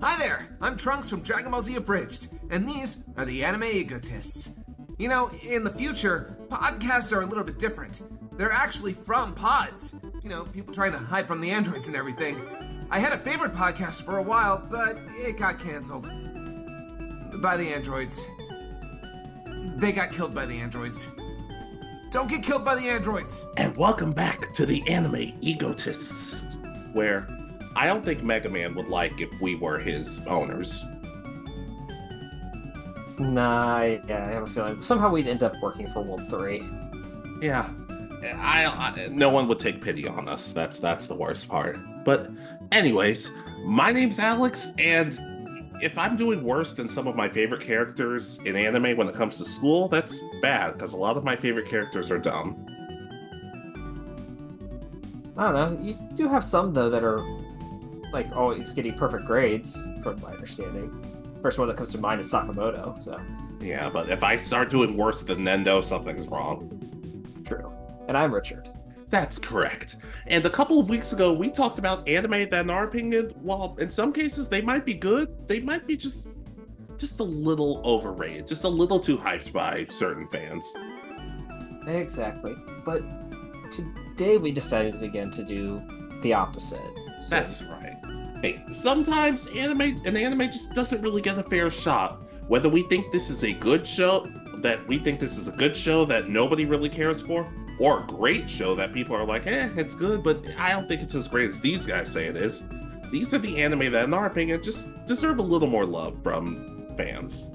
Hi there, I'm Trunks from Dragon Ball Z Abridged, and these are the Anime Egotists. You know, in the future, podcasts are a little bit different. They're actually from pods. You know, people trying to hide from the androids and everything. I had a favorite podcast for a while, but it got canceled. By the androids. They got killed by the androids. Don't get killed by the androids! And welcome back to the Anime Egotists, where I don't think Mega Man would like if we were his owners. Nah, yeah, I have a feeling somehow we'd end up working for World 3. Yeah, no one would take pity on us. That's the worst part. But anyways, my name's Alex, and if I'm doing worse than some of my favorite characters in anime when it comes to school, that's bad, because a lot of my favorite characters are dumb. I don't know. You do have some though that are like always getting perfect grades, from my understanding. First one that comes to mind is Sakamoto. So Yeah, but if I start doing worse than Nendo, something's wrong. true. And I'm Richard. That's correct. And a couple of weeks ago, we talked about anime that, in our opinion, while in some cases they might be good, they might be just a little overrated, just a little too hyped by certain fans. Exactly. But today we decided again to do the opposite. So, That's right. Hey, sometimes an anime just doesn't really get a fair shot. Whether we think this is a good show, that nobody really cares for, or a great show that people are like, it's good, but I don't think it's as great as these guys say it is. These are the anime that, in our opinion, just deserve a little more love from fans.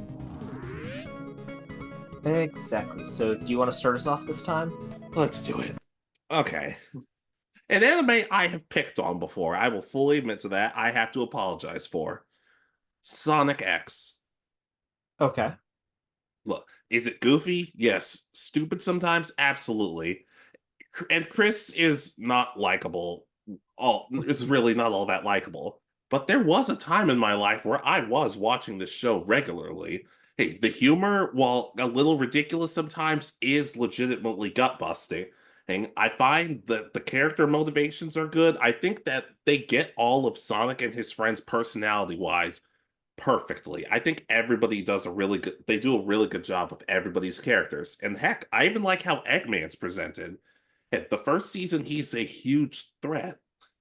exactly. So do you want to start us off this time? Let's do it. Okay. An anime I have picked on before, I will fully admit to that, I have to apologize for. Sonic X. Okay. Look, is it goofy? Yes. Stupid sometimes? Absolutely. And Chris is not likable. It's really not all that likable. But there was a time in my life where I was watching this show regularly. Hey, the humor, while a little ridiculous sometimes, is legitimately gut-busting. And I find that the character motivations are good. I think that they get all of Sonic and his friends personality-wise perfectly. I think everybody does they do a really good job with everybody's characters. And heck, I even like how Eggman's presented. The first season, he's a huge threat.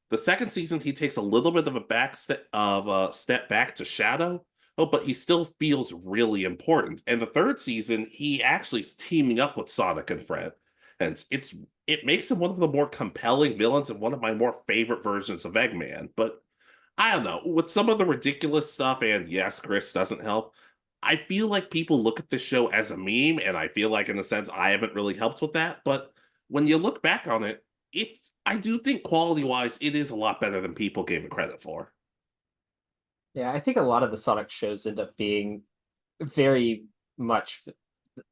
The second season, he takes a little bit of a step back to shadow. Oh, but he still feels really important. And the third season, he actually is teaming up with Sonic and Fred. And it makes him one of the more compelling villains and one of my more favorite versions of Eggman. But I don't know, with some of the ridiculous stuff, and yes, Chris doesn't help, I feel like people look at this show as a meme, and I feel like, in a sense, I haven't really helped with that. But when you look back on it, I do think quality-wise, it is a lot better than people gave it credit for. Yeah, I think a lot of the Sonic shows end up being very much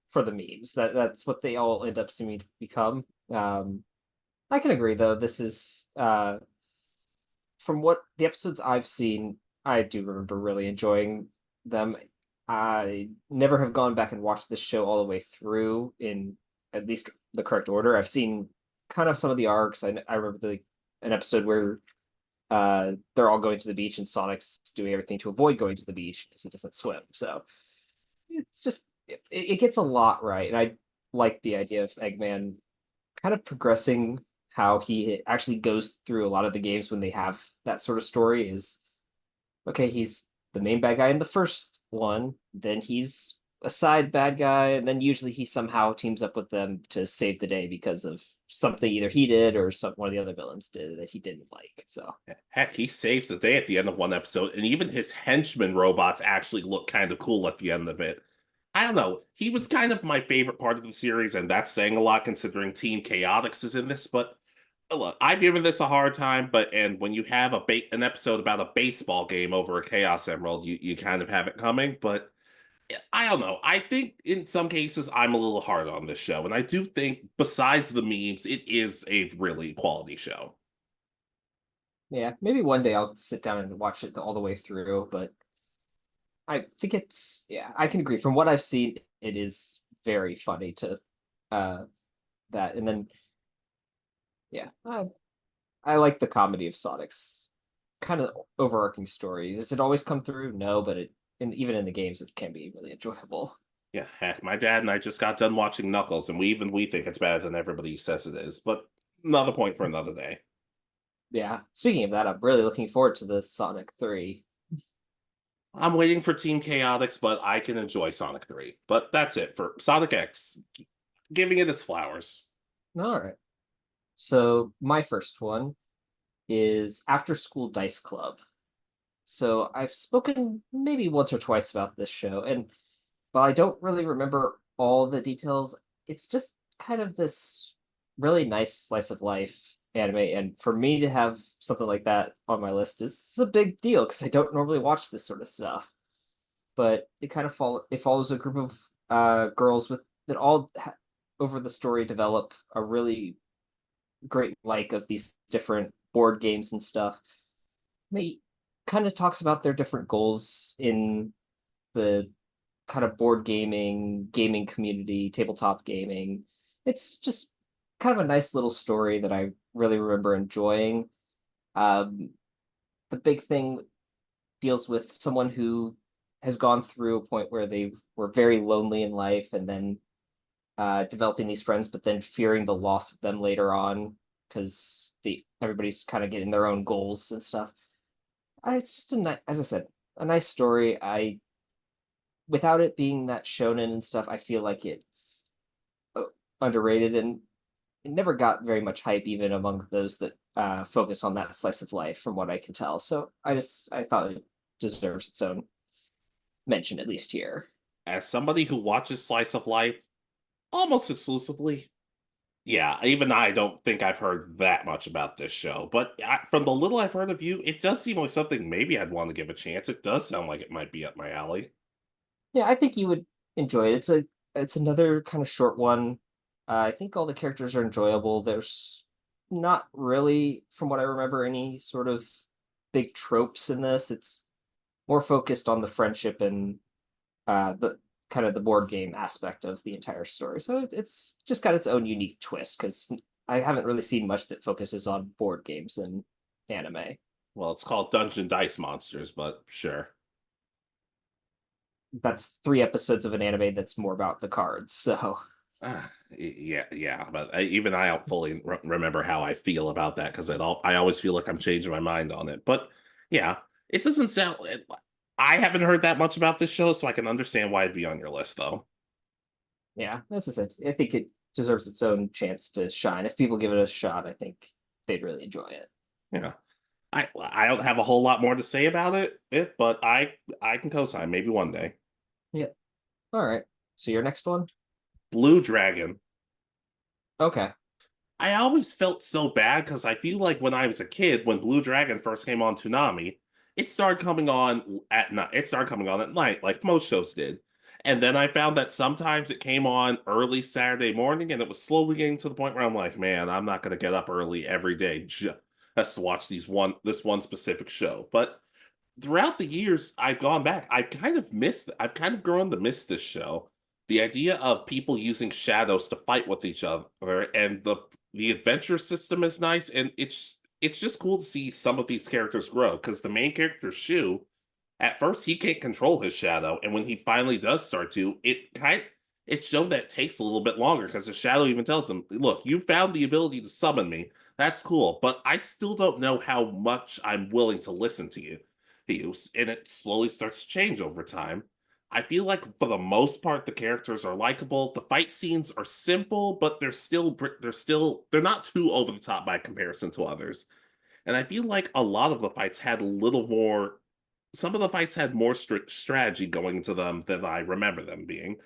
for the memes. That's what they all end up seeming to become. I can agree though. This is from what the episodes I've seen, I do remember really enjoying them. I never have gone back and watched this show all the way through in at least the correct order. I've seen kind of some of the arcs. I remember an episode where they're all going to the beach and Sonic's doing everything to avoid going to the beach because he doesn't swim. So it's just it gets a lot right, and I like the idea of Eggman kind of progressing how he actually goes through a lot of the games when they have that sort of story. Is okay, he's the main bad guy in the first one, then he's a side bad guy, and then usually he somehow teams up with them to save the day because of something either he did or one of the other villains did that he didn't like. So Heck, he saves the day at the end of one episode, and even his henchmen robots actually look kind of cool at the end of it. I don't know. He was kind of my favorite part of the series, and that's saying a lot considering Team Chaotix is in this, but look, I've given this a hard time, and when you have an episode about a baseball game over a Chaos Emerald, you kind of have it coming, but I don't know. I think in some cases I'm a little hard on this show, and I do think, besides the memes, it is a really quality show. yeah, maybe one day I'll sit down and watch it all the way through, but I think I can agree. From what I've seen, it is very funny to that. And then yeah, I like the comedy of Sonic's kind of overarching story. Does it always come through? No, but even in the games, it can be really enjoyable. Yeah, heck, my dad and I just got done watching Knuckles, and we think it's better than everybody says it is. But another point for another day. Yeah. Speaking of that, I'm really looking forward to the Sonic 3. I'm waiting for Team Chaotix, but I can enjoy Sonic 3. But that's it for Sonic X, giving it its flowers. All right. So my first one is After School Dice Club. So I've spoken maybe once or twice about this show, and while I don't really remember all the details, it's just kind of this really nice slice of life anime. And for me to have something like that on my list is a big deal because I don't normally watch this sort of stuff. But it follows a group of girls with that over the story develop a really great like of these different board games and stuff. They kind of talks about their different goals in the kind of board gaming community, tabletop gaming. It's just kind of a nice little story that I really remember enjoying. Um, the big thing deals with someone who has gone through a point where they were very lonely in life and then developing these friends, but then fearing the loss of them later on because everybody's kind of getting their own goals and stuff. It's just as I said, a nice story. Without it being that shonen and stuff, I feel like it's underrated and it never got very much hype even among those that focus on that slice of life from what I can tell. So I thought it deserves its own mention at least here. As somebody who watches Slice of Life almost exclusively, yeah, even I don't think I've heard that much about this show. But from the little I've heard of you, it does seem like something maybe I'd want to give a chance. It does sound like it might be up my alley. Yeah, I think you would enjoy it. It's another kind of short one. I think all the characters are enjoyable. There's not really, from what I remember, any sort of big tropes in this. It's more focused on the friendship and the kind of the board game aspect of the entire story. So it's just got its own unique twist because I haven't really seen much that focuses on board games in anime. Well, it's called Dungeon Dice Monsters, but sure. That's 3 episodes of an anime that's more about the cards. So Yeah, but even I don't fully remember how I feel about that because I always feel like I'm changing my mind on it. But yeah, it doesn't sound. I haven't heard that much about this show, so I can understand why it'd be on your list, though. yeah, that's just it. I think it deserves its own chance to shine. If people give it a shot, I think they'd really enjoy it. Yeah, I don't have a whole lot more to say about but I can co-sign maybe one day. Yeah. All right. So your next one? Blue Dragon. Okay. I always felt so bad because I feel like when I was a kid, when Blue Dragon first came on Toonami, it started coming on at night. It started coming on at night, like most shows did. And then I found that sometimes it came on early Saturday morning, and it was slowly getting to the point where I'm like, man, I'm not going to get up early every day just to watch this one specific show. But throughout the years I've gone back, I've kind of grown to miss this show. The idea of people using shadows to fight with each other and the adventure system is nice, and it's just cool to see some of these characters grow because the main character Shu, at first he can't control his shadow, and when he finally does start to, it showed that it takes a little bit longer because the shadow even tells him, look, you found the ability to summon me. That's cool, but I still don't know how much I'm willing to listen to you. And it slowly starts to change over time. I feel like for the most part the characters are likable. The fight scenes are simple, but they're not too over the top by comparison to others. And I feel like a lot of the fights had a little more. Some of the fights had more strategy going into them than I remember them being.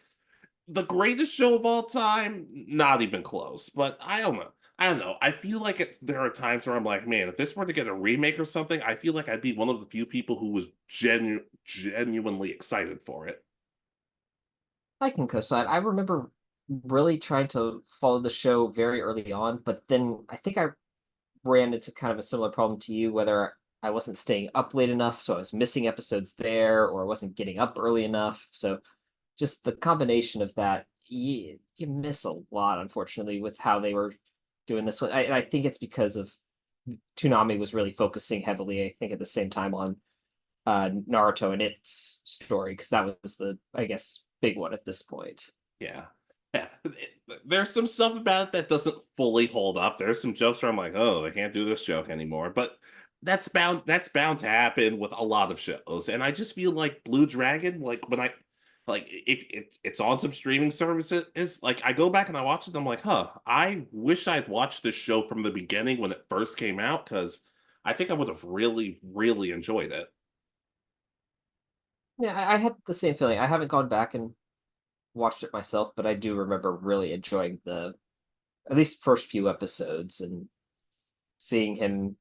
The greatest show of all time, not even close. But I don't know. I don't know. I feel like there are times where I'm like, man, if this were to get a remake or something, I feel like I'd be one of the few people who was genuinely excited for it. I can co-sign. I remember really trying to follow the show very early on, but then I think I ran into kind of a similar problem to you, whether I wasn't staying up late enough, so I was missing episodes there, or I wasn't getting up early enough. So just the combination of that, you miss a lot, unfortunately, with how they were doing this one. I think it's because of Toonami was really focusing heavily, I think, at the same time on Naruto and its story, because that was the, I guess, big one at this point. Yeah. Yeah. There's some stuff about it that doesn't fully hold up. There's some jokes where I'm like, oh, I can't do this joke anymore. But that's bound to happen with a lot of shows. And I just feel like Blue Dragon, like when I like if it's on some streaming services, is like I go back and I watch it, and I'm like, huh, I wish I'd watched this show from the beginning when it first came out, because I think I would have really, really enjoyed it. Yeah, I had the same feeling. I haven't gone back and watched it myself, but I do remember really enjoying the at least first few episodes and seeing him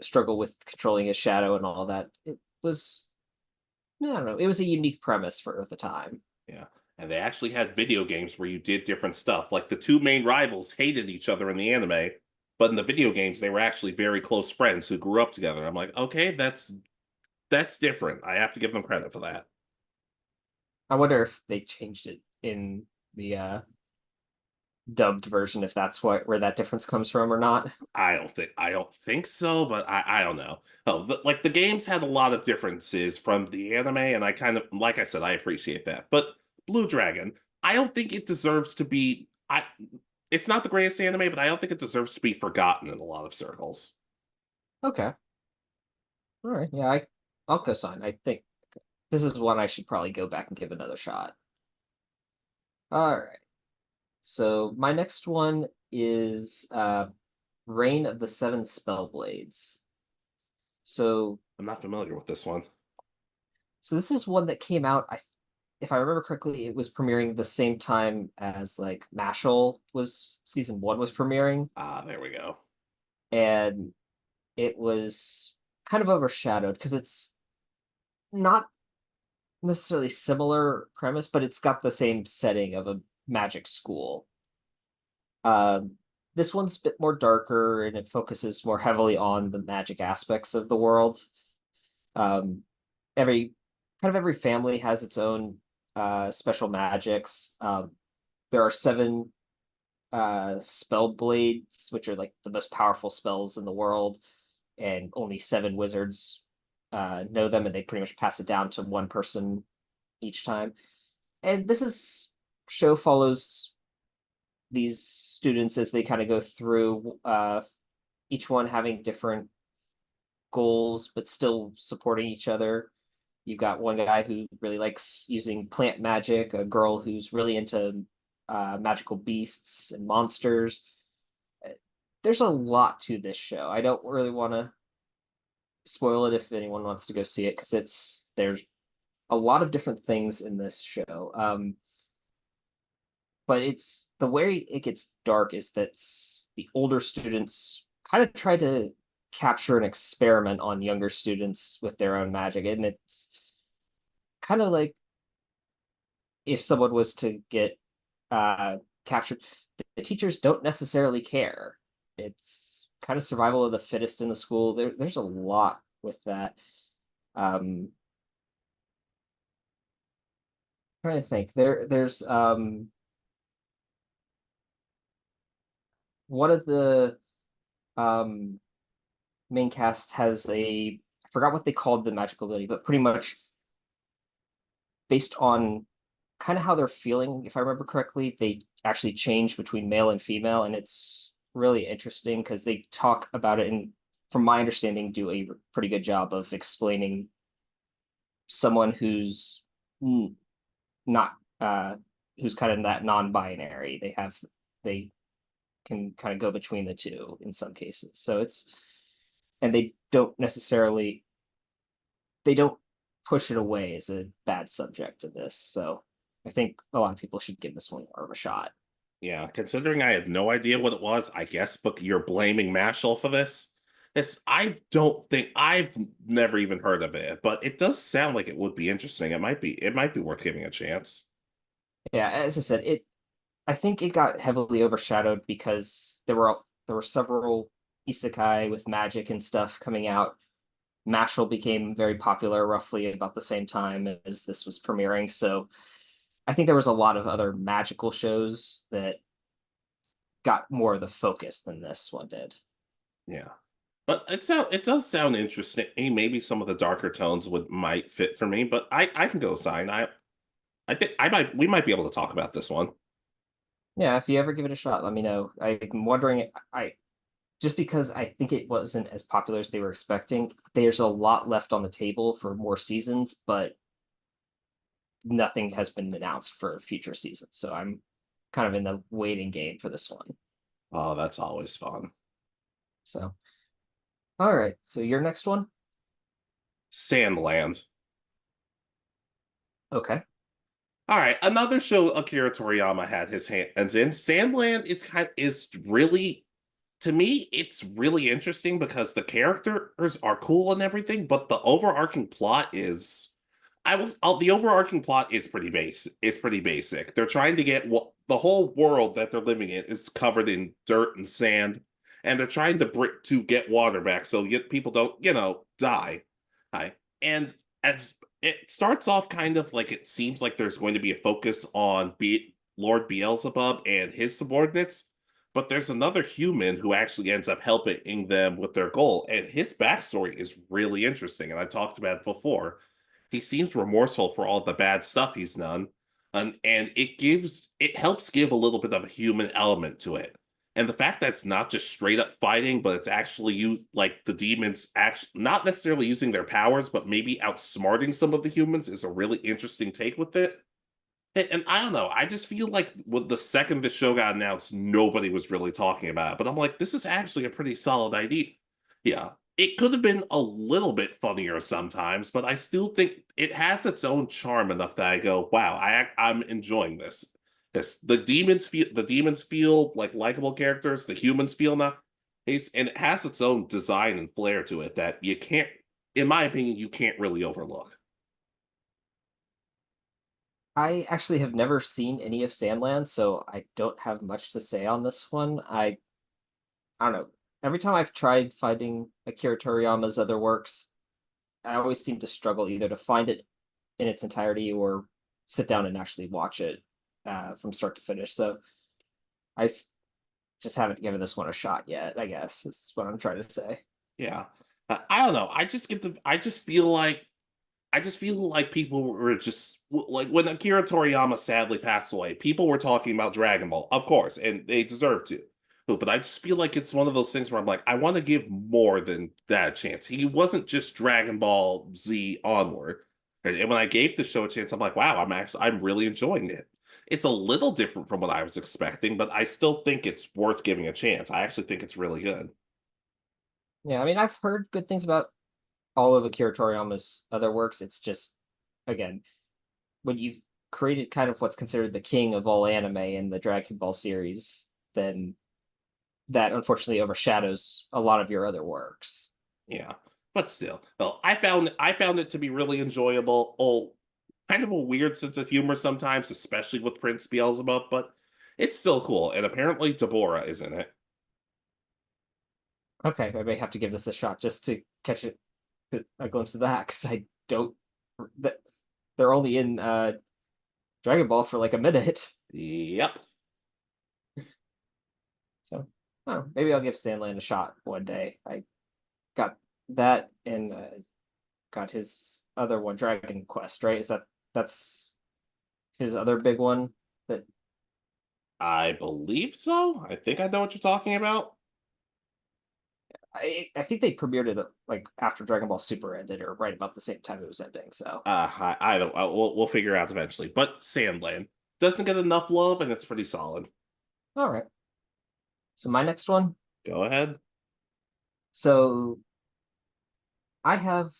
struggle with controlling his shadow and all that. It was, I don't know, it was a unique premise for the time. Yeah. And they actually had video games where you did different stuff. Like the two main rivals hated each other in the anime, but in the video games they were actually very close friends who grew up together. I'm like, okay, that's different. I have to give them credit for that. I wonder if they changed it in the dubbed version, if that's where that difference comes from or not. I don't think so, but I don't know. Oh, like the games had a lot of differences from the anime, and I kind of, like I said, I appreciate that. But Blue Dragon, I don't think it deserves to be. It's not the greatest anime, but I don't think it deserves to be forgotten in a lot of circles. Okay. All right. Yeah, I'll co-sign. I think this is one I should probably go back and give another shot. All right. So my next one is Reign of the Seven Spellblades. So I'm not familiar with this one. this is one that came out, if I remember correctly, it was premiering the same time as like Mashal was season 1 was premiering, Ah, there we go. and it was kind of overshadowed because it's not necessarily similar premise, but it's got the same setting of a magic school. Um, this one's a bit more darker and it focuses more heavily on the magic aspects of the world. Um, every every family has its own special magics. There are 7 spell blades, which are like the most powerful spells in the world, and only 7 wizards know them, and they pretty much pass it down to one person each time. And this is show follows these students as they kind of go through, each one having different goals but still supporting each other. You've got one guy who really likes using plant magic, a girl who's really into magical beasts and monsters. There's a lot to this show. I don't really want to spoil it if anyone wants to go see it, because there's a lot of different things in this show. But it's the way it gets dark is that the older students kind of try to capture an experiment on younger students with their own magic, and it's kind of like if someone was to get captured, the teachers don't necessarily care. It's kind of survival of the fittest in the school. There's a lot with that. Trying to think. There's one of the main cast has I forgot what they called the magical ability, but pretty much based on kind of how they're feeling, if I remember correctly, they actually change between male and female, and it's really interesting because they talk about it and, from my understanding, do a pretty good job of explaining someone who's not who's kind of that non-binary. They can kind of go between the two in some cases. So and they don't push it away as a bad subject to this. So I think a lot of people should give this one more of a shot. Yeah, considering I had no idea what it was, I guess, but you're blaming Mashal for this. I've never even heard of it, but it does sound like it would be interesting. It might be worth giving a chance. Yeah, as I said, I think it got heavily overshadowed because there were several isekai with magic and stuff coming out. Mashal became very popular roughly about the same time as this was premiering, so I think there was a lot of other magical shows that got more of the focus than this one did. Yeah. But it does sound interesting. Maybe some of the darker tones might fit for me, but I can go sign. I think we might be able to talk about this one. Yeah, if you ever give it a shot, let me know. I'm wondering, I just because I think it wasn't as popular as they were expecting. There's a lot left on the table for more seasons, but nothing has been announced for future seasons. So I'm kind of in the waiting game for this one. Oh, that's always fun. So, all right. So your next one? Sandland. Okay. All right, another show Akira Toriyama had his hands in. Sandland is really, to me, it's really interesting because the characters are cool and everything, but the overarching plot is the overarching plot is pretty basic. It's pretty basic. They're trying to get what the whole world that they're living in is covered in dirt and sand, and they're trying to get water back so people don't, die. Hi. And as it starts off kind of like it seems like there's going to be a focus on Lord Beelzebub and his subordinates, but there's another human who actually ends up helping them with their goal, and his backstory is really interesting, and I've talked about it before. He seems remorseful for all the bad stuff he's done, and it helps give a little bit of a human element to it. And the fact that it's not just straight up fighting, but it's actually like the demons actually not necessarily using their powers, but maybe outsmarting some of the humans is a really interesting take with it. And I don't know, I just feel like with the second the show got announced, nobody was really talking about it. But I'm like, this is actually a pretty solid idea. Yeah. It could have been a little bit funnier sometimes, but I still think it has its own charm enough that I go, wow, I'm enjoying this. The demons feel like likable characters, the humans feel not, and it has its own design and flair to it that you can't, in my opinion, you can't really overlook. I actually have never seen any of Sandland, so I don't have much to say on this one. I don't know. Every time I've tried finding Akira Toriyama's other works, I always seem to struggle either to find it in its entirety or sit down and actually watch it from start to finish. So I just haven't given this one a shot yet, I guess, is what I'm trying to say. Yeah. I don't know. I just feel like people were just like when Akira Toriyama sadly passed away, people were talking about Dragon Ball, of course, and they deserve to. But I just feel like it's one of those things where I'm like, I want to give more than that a chance. He wasn't just Dragon Ball Z onward. And when I gave the show a chance, I'm like, wow, I'm really enjoying it. It's a little different from what I was expecting, but I still think it's worth giving a chance. I actually think it's really good. Yeah, I mean, I've heard good things about all of Akira Toriyama's other works. It's just, again, when you've created kind of what's considered the king of all anime in the Dragon Ball series, then that unfortunately overshadows a lot of your other works. Yeah, but still, well, I found it to be really enjoyable. Oh, kind of a weird sense of humor sometimes, especially with Prince Beelzebub, but it's still cool. And apparently, Deborah is in it. Okay, I may have to give this a shot just to catch a glimpse of that because I don't. That they're only in Dragon Ball for like a minute, Yep. so oh, maybe I'll give Sandland a shot one day. I got that and got his other one, Dragon Quest, right? That's his other big one that I believe so. I think I know what you're talking about. I think they premiered it like after Dragon Ball Super ended or right about the same time it was ending. So I don't. We'll figure out eventually. But Sandland doesn't get enough love, and it's pretty solid. all right. So my next one. Go ahead. So I have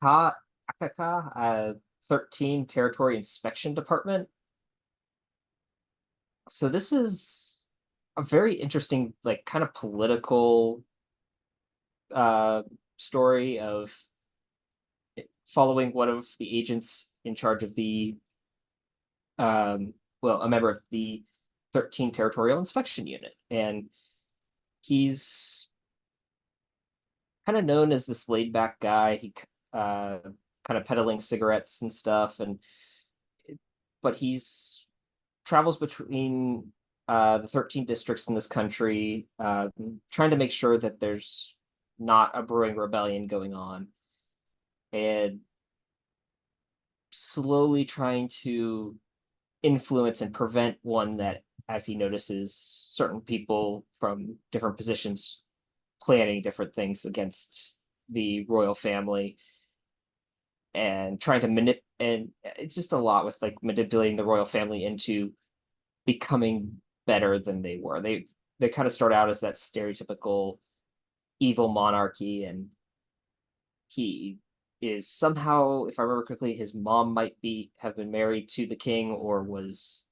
ACCA, 13 Territory Inspection Department. So this is a very interesting, like kind of political uh story of following one of the agents in charge of the well, a member of the 13 Territorial Inspection Unit. And he's kind of known as this laid back guy. He kind of peddling cigarettes and stuff, and but he's travels between the 13 districts in this country, trying to make sure that there's not a brewing rebellion going on, and slowly trying to influence and prevent one that, as he notices certain people from different positions planning different things against the royal family, and trying to and it's just a lot with like manipulating the royal family into becoming better than they were. They kind of start out as that stereotypical evil monarchy, and he is somehow, if I remember correctly, his mom might have been married to the king, or was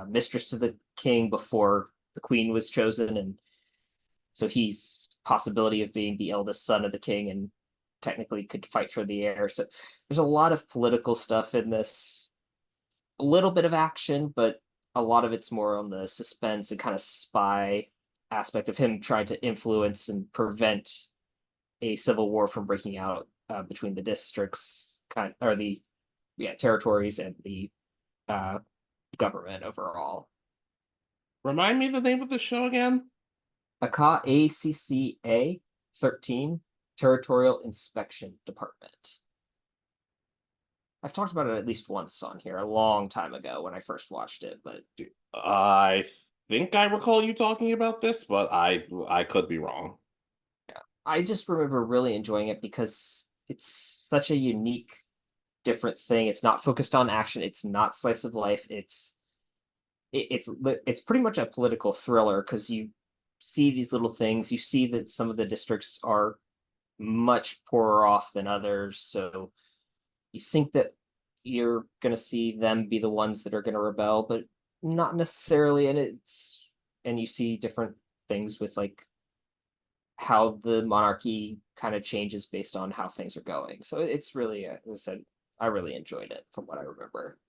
mistress to the king before the queen was chosen, and so he's possibility of being the eldest son of the king and technically could fight for the heir. So there's a lot of political stuff in this, a little bit of action, but a lot of it's more on the suspense and kind of spy aspect of him trying to influence and prevent a civil war from breaking out between the districts, or the territories, and the government overall. Remind me the name of the show again? ACCA 13, Territorial Inspection Department. I've talked about it at least once on here a long time ago when I first watched it, but I think I recall you talking about this, but I could be wrong. yeah, I just remember really enjoying it because it's such a unique, different thing. It's not focused on action. It's not slice of life. It's pretty much a political thriller, because you see these little things. You see that some of the districts are much poorer off than others, so you think that you're going to see them be the ones that are going to rebel, but not necessarily. And you see different things with like how the monarchy kind of changes based on how things are going. So it's really, as I said, I really enjoyed it from what I remember.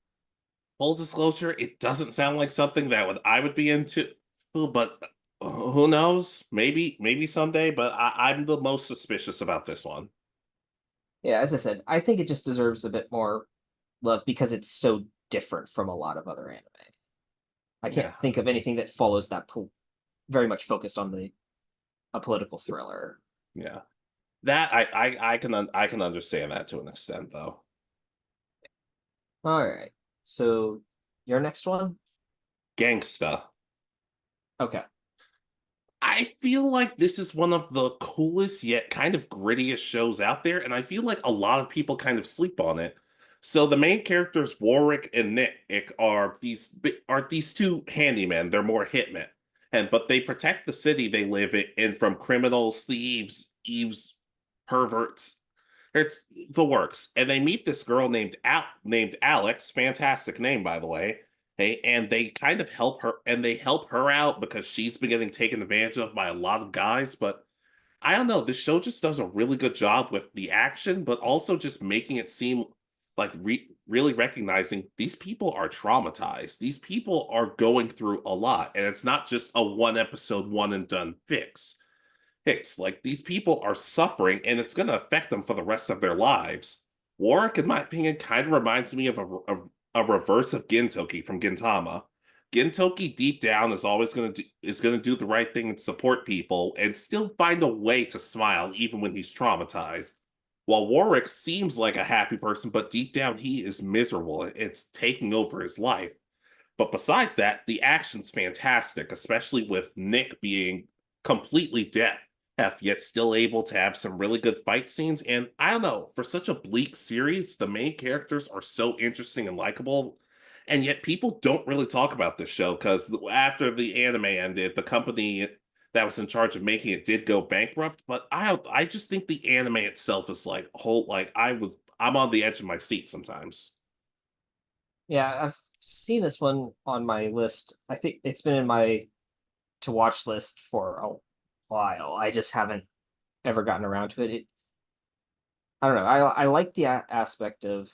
Full disclosure, it doesn't sound like something that I would be into, but who knows? Maybe someday, but I'm the most suspicious about this one. Yeah, as I said, I think it just deserves a bit more love because it's so different from a lot of other anime. I can't think of anything that follows that very much focused on a political thriller. Yeah. That I can understand that to an extent, though. All right. So your next one? Gangsta. Okay. I feel like this is one of the coolest yet kind of grittiest shows out there, and I feel like a lot of people kind of sleep on it. So the main characters, Warwick and Nick, are these two handymen. They're more hitmen, but they protect the city they live in from criminals, thieves, perverts. It's the works. And they meet this girl named Alex, fantastic name by the way. And they kind of help her, and they help her out because she's been getting taken advantage of by a lot of guys. But I don't know, this show just does a really good job with the action, but also just making it seem like really recognizing these people are traumatized. These people are going through a lot, and it's not just a one episode, one and done fix. Like these people are suffering, and it's going to affect them for the rest of their lives. Warwick, in my opinion, kind of reminds me of a reverse of Gintoki from Gintama. Gintoki deep down is always going to do the right thing and support people and still find a way to smile even when he's traumatized. While Warwick seems like a happy person, but deep down he is miserable and it's taking over his life. But besides that, the action's fantastic, especially with Nick being completely deaf, yet still able to have some really good fight scenes. And I don't know, for such a bleak series, the main characters are so interesting and likable. And yet people don't really talk about this show because after the anime ended, the company that was in charge of making it did go bankrupt. But I just think the anime itself is like I'm on the edge of my seat sometimes. Yeah, I've seen this one on my list. I think it's been in my to watch list for a while. I just haven't ever gotten around to it. I don't know. I like the aspect of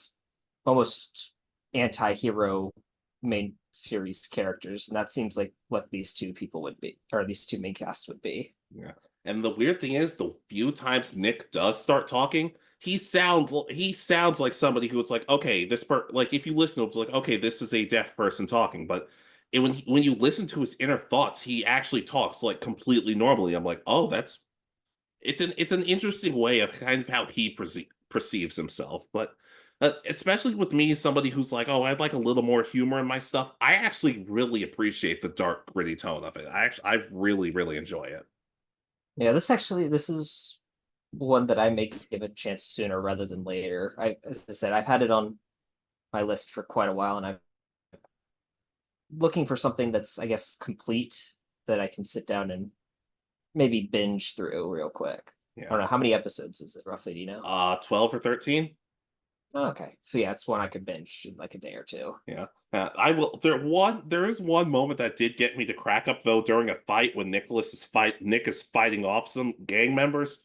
almost anti-hero main series characters, and that seems like what these two people would be, or these two main casts would be. Yeah. And the weird thing is, the few times Nick does start talking, he sounds like somebody who's like, okay, like if you listen to him, it's like, okay, this is a deaf person talking, but and when you listen to his inner thoughts, he actually talks like completely normally. I'm like, oh, it's an interesting way of kind of how he perceives himself. But especially with me, somebody who's like, oh, I'd like a little more humor in my stuff. I actually really appreciate the dark, gritty tone of it. I really, really enjoy it. Yeah, this is one that I may give a chance sooner rather than later. As I said, I've had it on my list for quite a while, and I'm looking for something that's, I guess, complete that I can sit down and maybe binge through real quick. I don't Yeah. know how many episodes is it roughly. Do you know? 12 or 13. Oh, okay, so yeah, it's one I could binge in like a day or two. Yeah. I will. There is one moment that did get me to crack up though during a fight when Nick is fighting off some gang members,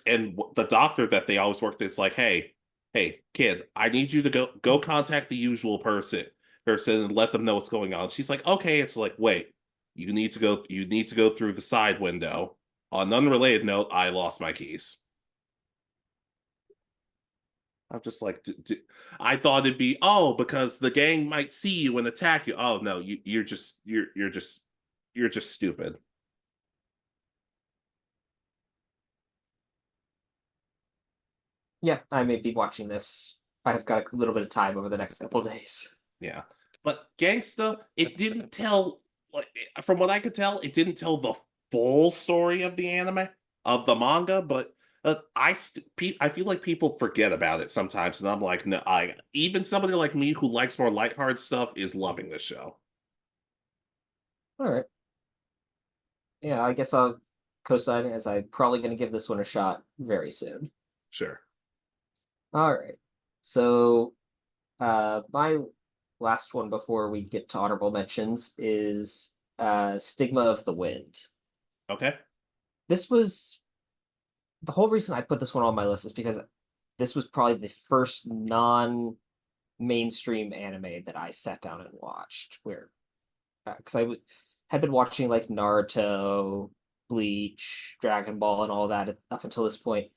and the doctor that they always worked with is like, hey, kid, I need you to go contact the usual person and let them know what's going on. She's like, okay. It's like, wait, you need to go through the side window. On an unrelated note, I lost my keys. I'm just like, I thought it'd be, oh, because the gang might see you and attack you. Oh no, you're just stupid. Yeah, I may be watching this. I have got a little bit of time over the next couple of days. Yeah, but Gangsta, it didn't tell, like, from what I could tell, it didn't tell the full story of the anime of the manga. But I feel like people forget about it sometimes, and I'm like, no, I even somebody like me who likes more lighthearted stuff is loving this show. All right. Yeah, I guess I'll co-sign as I'm probably going to give this one a shot very soon. Sure. All right. So, my last one before we get to honorable mentions is Stigma of the Wind. Okay. This was the whole reason I put this one on my list is because this was probably the first non-mainstream anime that I sat down and watched. Where because had been watching like Naruto, Bleach, Dragon Ball, and all that up until this point.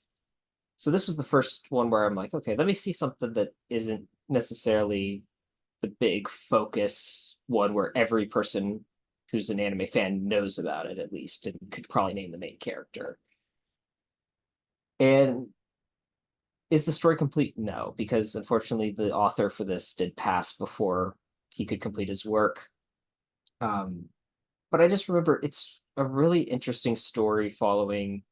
So this was the first one where I'm like, okay, let me see something that isn't necessarily the big focus one where every person who's an anime fan knows about it at least and could probably name the main character. And is the story complete? No, because unfortunately the author for this did pass before he could complete his work. But I just remember it's a really interesting story following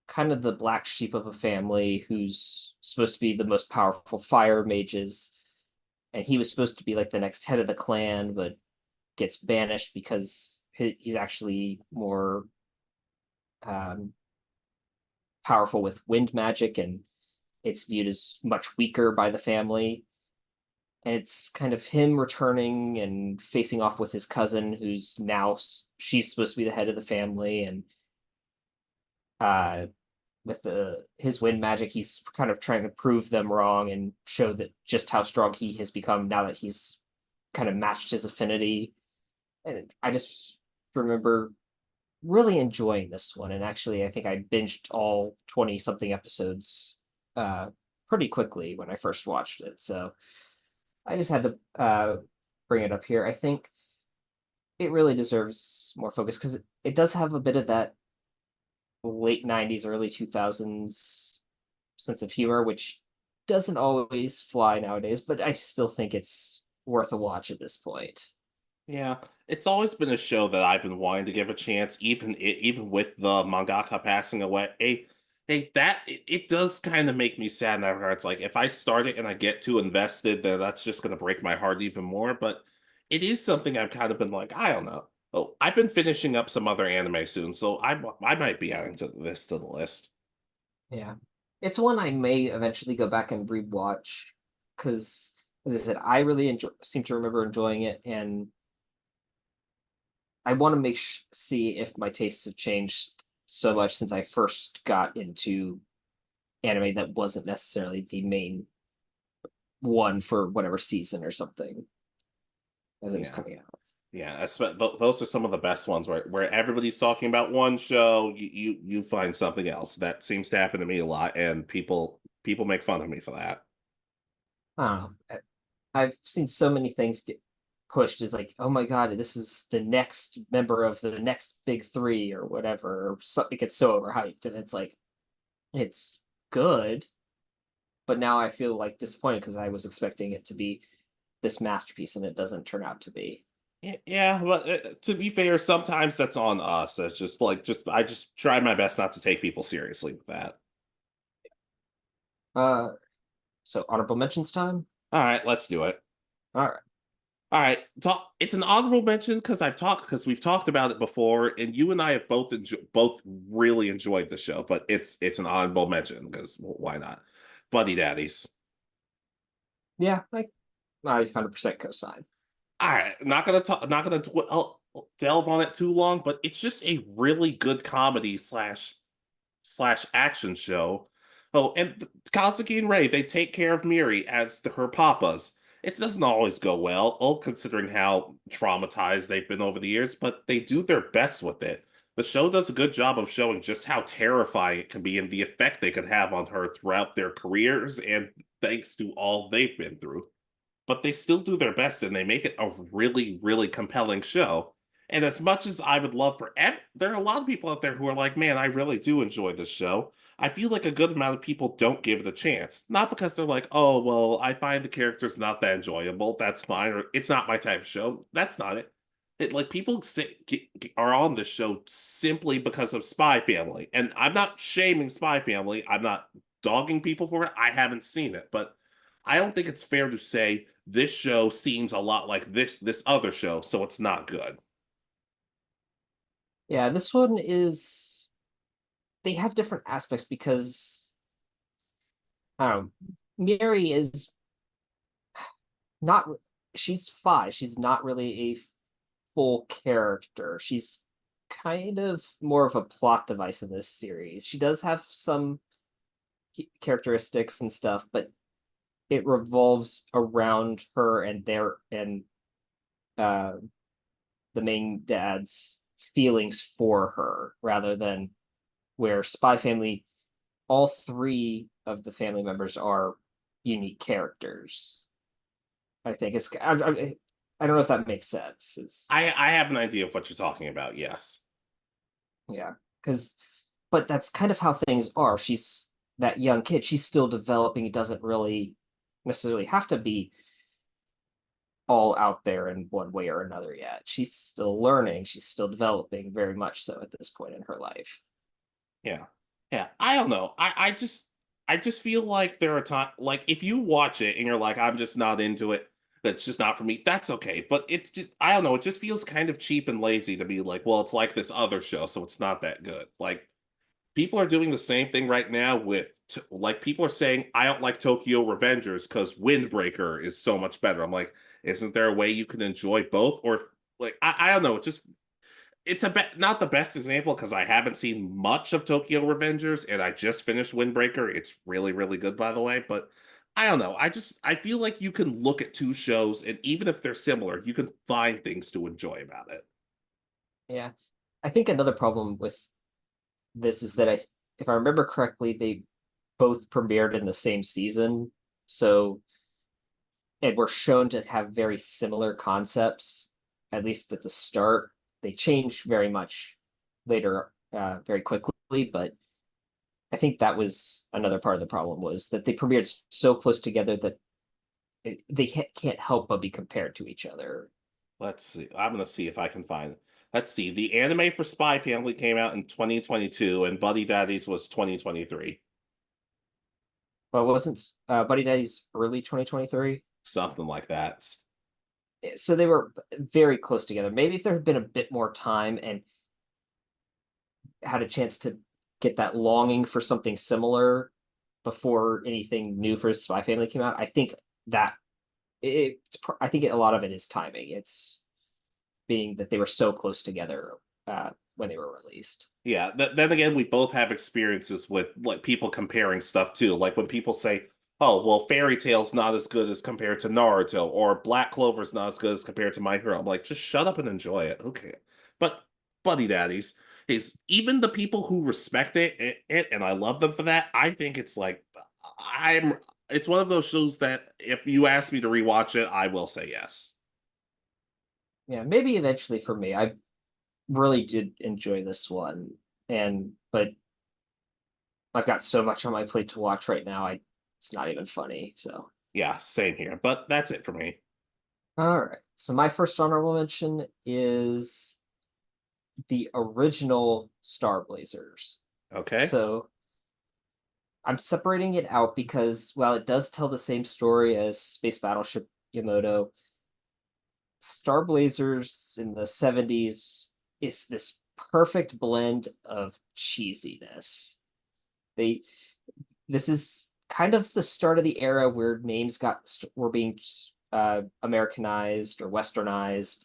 kind of the black sheep of a family who's supposed to be the most powerful fire mages. And he was supposed to be like the next head of the clan, but gets banished because he's actually more um, powerful with wind magic, and it's viewed as much weaker by the family. And it's kind of him returning and facing off with his cousin, who's now she's supposed to be the head of the family, and with his wind magic, he's kind of trying to prove them wrong and show that just how strong he has become now that he's kind of matched his affinity. And I just remember really enjoying this one. And actually, I think I binged all 20 something episodes pretty quickly when I first watched it. So I just had to bring it up here. I think it really deserves more focus because it does have a bit of that late 90s, early 2000s sense of humor, which doesn't always fly nowadays, but I still think it's worth a watch at this point. Yeah, it's always been a show that I've been wanting to give a chance, even with the mangaka passing away. It does kind of make me sad in that regard. It's like if I start it and I get too invested, then that's just going to break my heart even more. But it is something I've kind of been like, I don't know. Oh, I've been finishing up some other anime soon, so I might be adding to the list. Yeah. It's one I may eventually go back and rewatch because, as I said, I really seem to remember enjoying it, and I want to see if my tastes have changed so much since I first got into anime that wasn't necessarily the main one for whatever season or something as it was Yeah. coming out. Yeah, those are some of the best ones where everybody's talking about one show, you find something else. That seems to happen to me a lot, and people make fun of me for that. I don't know. I've seen so many things get pushed as like, oh my god, this is the next member of the next big three or whatever. Or so, it gets so overhyped, and it's like it's good, but now I feel like disappointed because I was expecting it to be this masterpiece, and it doesn't turn out to be. Yeah, but to be fair, sometimes that's on us. It's just I just try my best not to take people seriously with that. Uh, so honorable mentions time. All right, let's do it. All right. All right, it's an honorable mention because we've talked about it before, and you and I have both really enjoyed the show. But it's an honorable mention because why not? Buddy Daddies. Yeah, I 100% co-sign. All right, delve on it too long, but it's just a really good comedy slash action show. Oh, and Kazuki and Ray, they take care of Miri as her papas. It doesn't always go well, considering how traumatized they've been over the years, but they do their best with it. The show does a good job of showing just how terrifying it can be and the effect they could have on her throughout their careers and thanks to all they've been through. But they still do their best and they make it a really, really compelling show. And as much as I would love there are a lot of people out there who are like, man, I really do enjoy this show. I feel like a good amount of people don't give it a chance. Not because they're like, oh, well, I find the characters not that enjoyable. That's fine. Or it's not my type of show. That's not it. Like people are on this show simply because of Spy Family. And I'm not shaming Spy Family. I'm not dogging people for it. I haven't seen it. But I don't think it's fair to say this show seems a lot like this other show, so it's not good. Yeah, this one is they have different aspects because Mary is not she's five. She's not really a full character. She's kind of more of a plot device in this series. She does have some characteristics and stuff, but it revolves around her and uh the main dad's feelings for her rather than where Spy Family, all three of the family members are unique characters. I think I don't know if that makes sense. I have an idea of what you're talking about. Yes. Yeah, but that's kind of how things are. She's that young kid. She's still developing. It doesn't really necessarily have to be all out there in one way or another yet. She's still learning. She's still developing very much so at this point in her life. Yeah. Yeah. I don't know. I just feel like there are times like if you watch it and you're like, I'm just not into it, that's just not for me, that's okay. But it's just I don't know, it just feels kind of cheap and lazy to be like, well, it's like this other show, so it's not that good. Like people are doing the same thing right now with like people are saying I don't like Tokyo Revengers because Windbreaker is so much better. I'm like, isn't there a way you can enjoy both? Or like I don't know, it's not the best example because I haven't seen much of Tokyo Revengers and I just finished Windbreaker. It's really, really good, by the way. But I don't know. I feel like you can look at two shows and even if they're similar, you can find things to enjoy about it. Yeah. I think another problem with this is that if I remember correctly, they both premiered in the same season. So, and were shown to have very similar concepts, at least at the start. They change very much later, very quickly, but I think that was another part of the problem was that they premiered so close together that they can't help but be compared to each other. Let's see. I'm gonna see if I can find it. Let's see. The anime for Spy Family came out in 2022 and Buddy Daddies was 2023. But wasn't Buddy Daddy's early 2023? Something like that. So they were very close together. Maybe if there had been a bit more time and had a chance to get that longing for something similar before anything new for Spy Family came out, I think that I think a lot of it is timing. It's being that they were so close together when they were released. Yeah, then again, we both have experiences with like people comparing stuff too. Like when people say, "Oh, well, Fairy Tail's not as good as compared to Naruto," or "Black Clover's not as good as compared to My Hero." I'm like, just shut up and enjoy it. Okay, but Buddy Daddies is even the people who respect it, and I love them for that. I think it's like I'm. It's one of those shows that if you ask me to rewatch it, I will say yes. Yeah, maybe eventually for me. I really did enjoy this one, but I've got so much on my plate to watch right now. It's not even funny. So, Yeah, same here. But that's it for me. all right. So my first honorable mention is the original StarBlazers. Okay. So I'm separating it out because, while it does tell the same story as Space Battleship Yamato, StarBlazers in the 70s is this perfect blend of cheesiness. They This is kind of the start of the era where names were being Americanized or Westernized.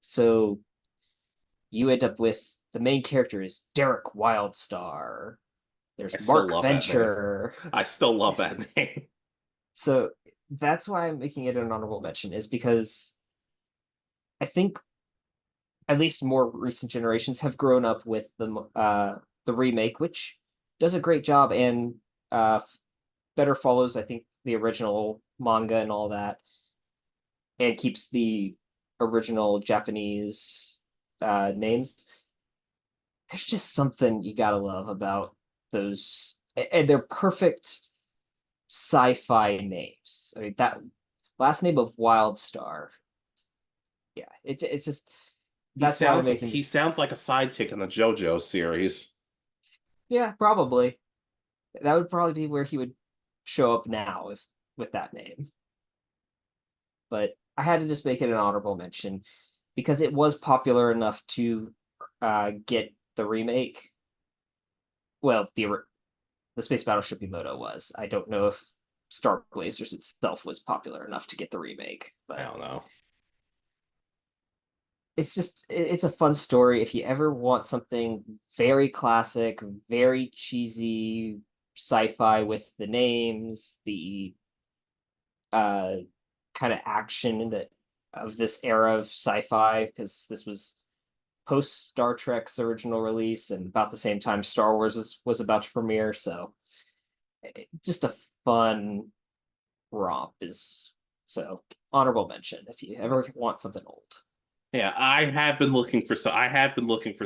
So you end up with the main character is Derek Wildstar. I There's still Mark love that name. Venture. I still love that name. So that's why I'm making it an honorable mention, is because I think at least more recent generations have grown up with the remake, which does a great job and better follows, I think, the original manga and all that, and keeps the original Japanese names. There's just something you gotta love about those, and they're perfect sci-fi names. I mean, that last name of Wildstar, yeah, it's just that's why I'm making He this. sounds like a sidekick in the JoJo series. Yeah, probably that would probably be where he would show up now if with that name. But I had to just make it an honorable mention because it was popular enough to get the remake. Well, the Space Battleship Yamato was. I don't know if StarBlazers itself was popular enough to get the remake, I but don't know. it's a fun story. If you ever want something very classic, very cheesy sci-fi with the names, the uh kind of action that of this era of sci-fi, because this was post Star Trek's original release and about the same time Star Wars was about to premiere. So just a fun romp is so honorable mention if you ever want something old. Yeah, I have been looking for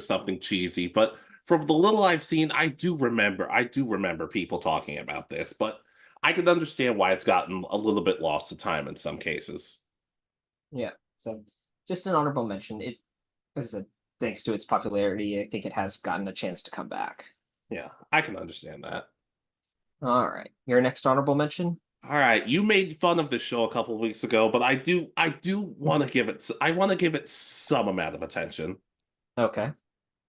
something cheesy, but from the little I've seen, I do remember people talking about this, but I can understand why it's gotten a little bit lost to time in some cases. Yeah. So just an honorable mention. As I said, thanks to its popularity, I think it has gotten a chance to come back. Yeah, I can understand that. All right. Your next honorable mention? All right, you made fun of the show a couple of weeks ago, but I do want to I want to give it some amount of attention. Okay.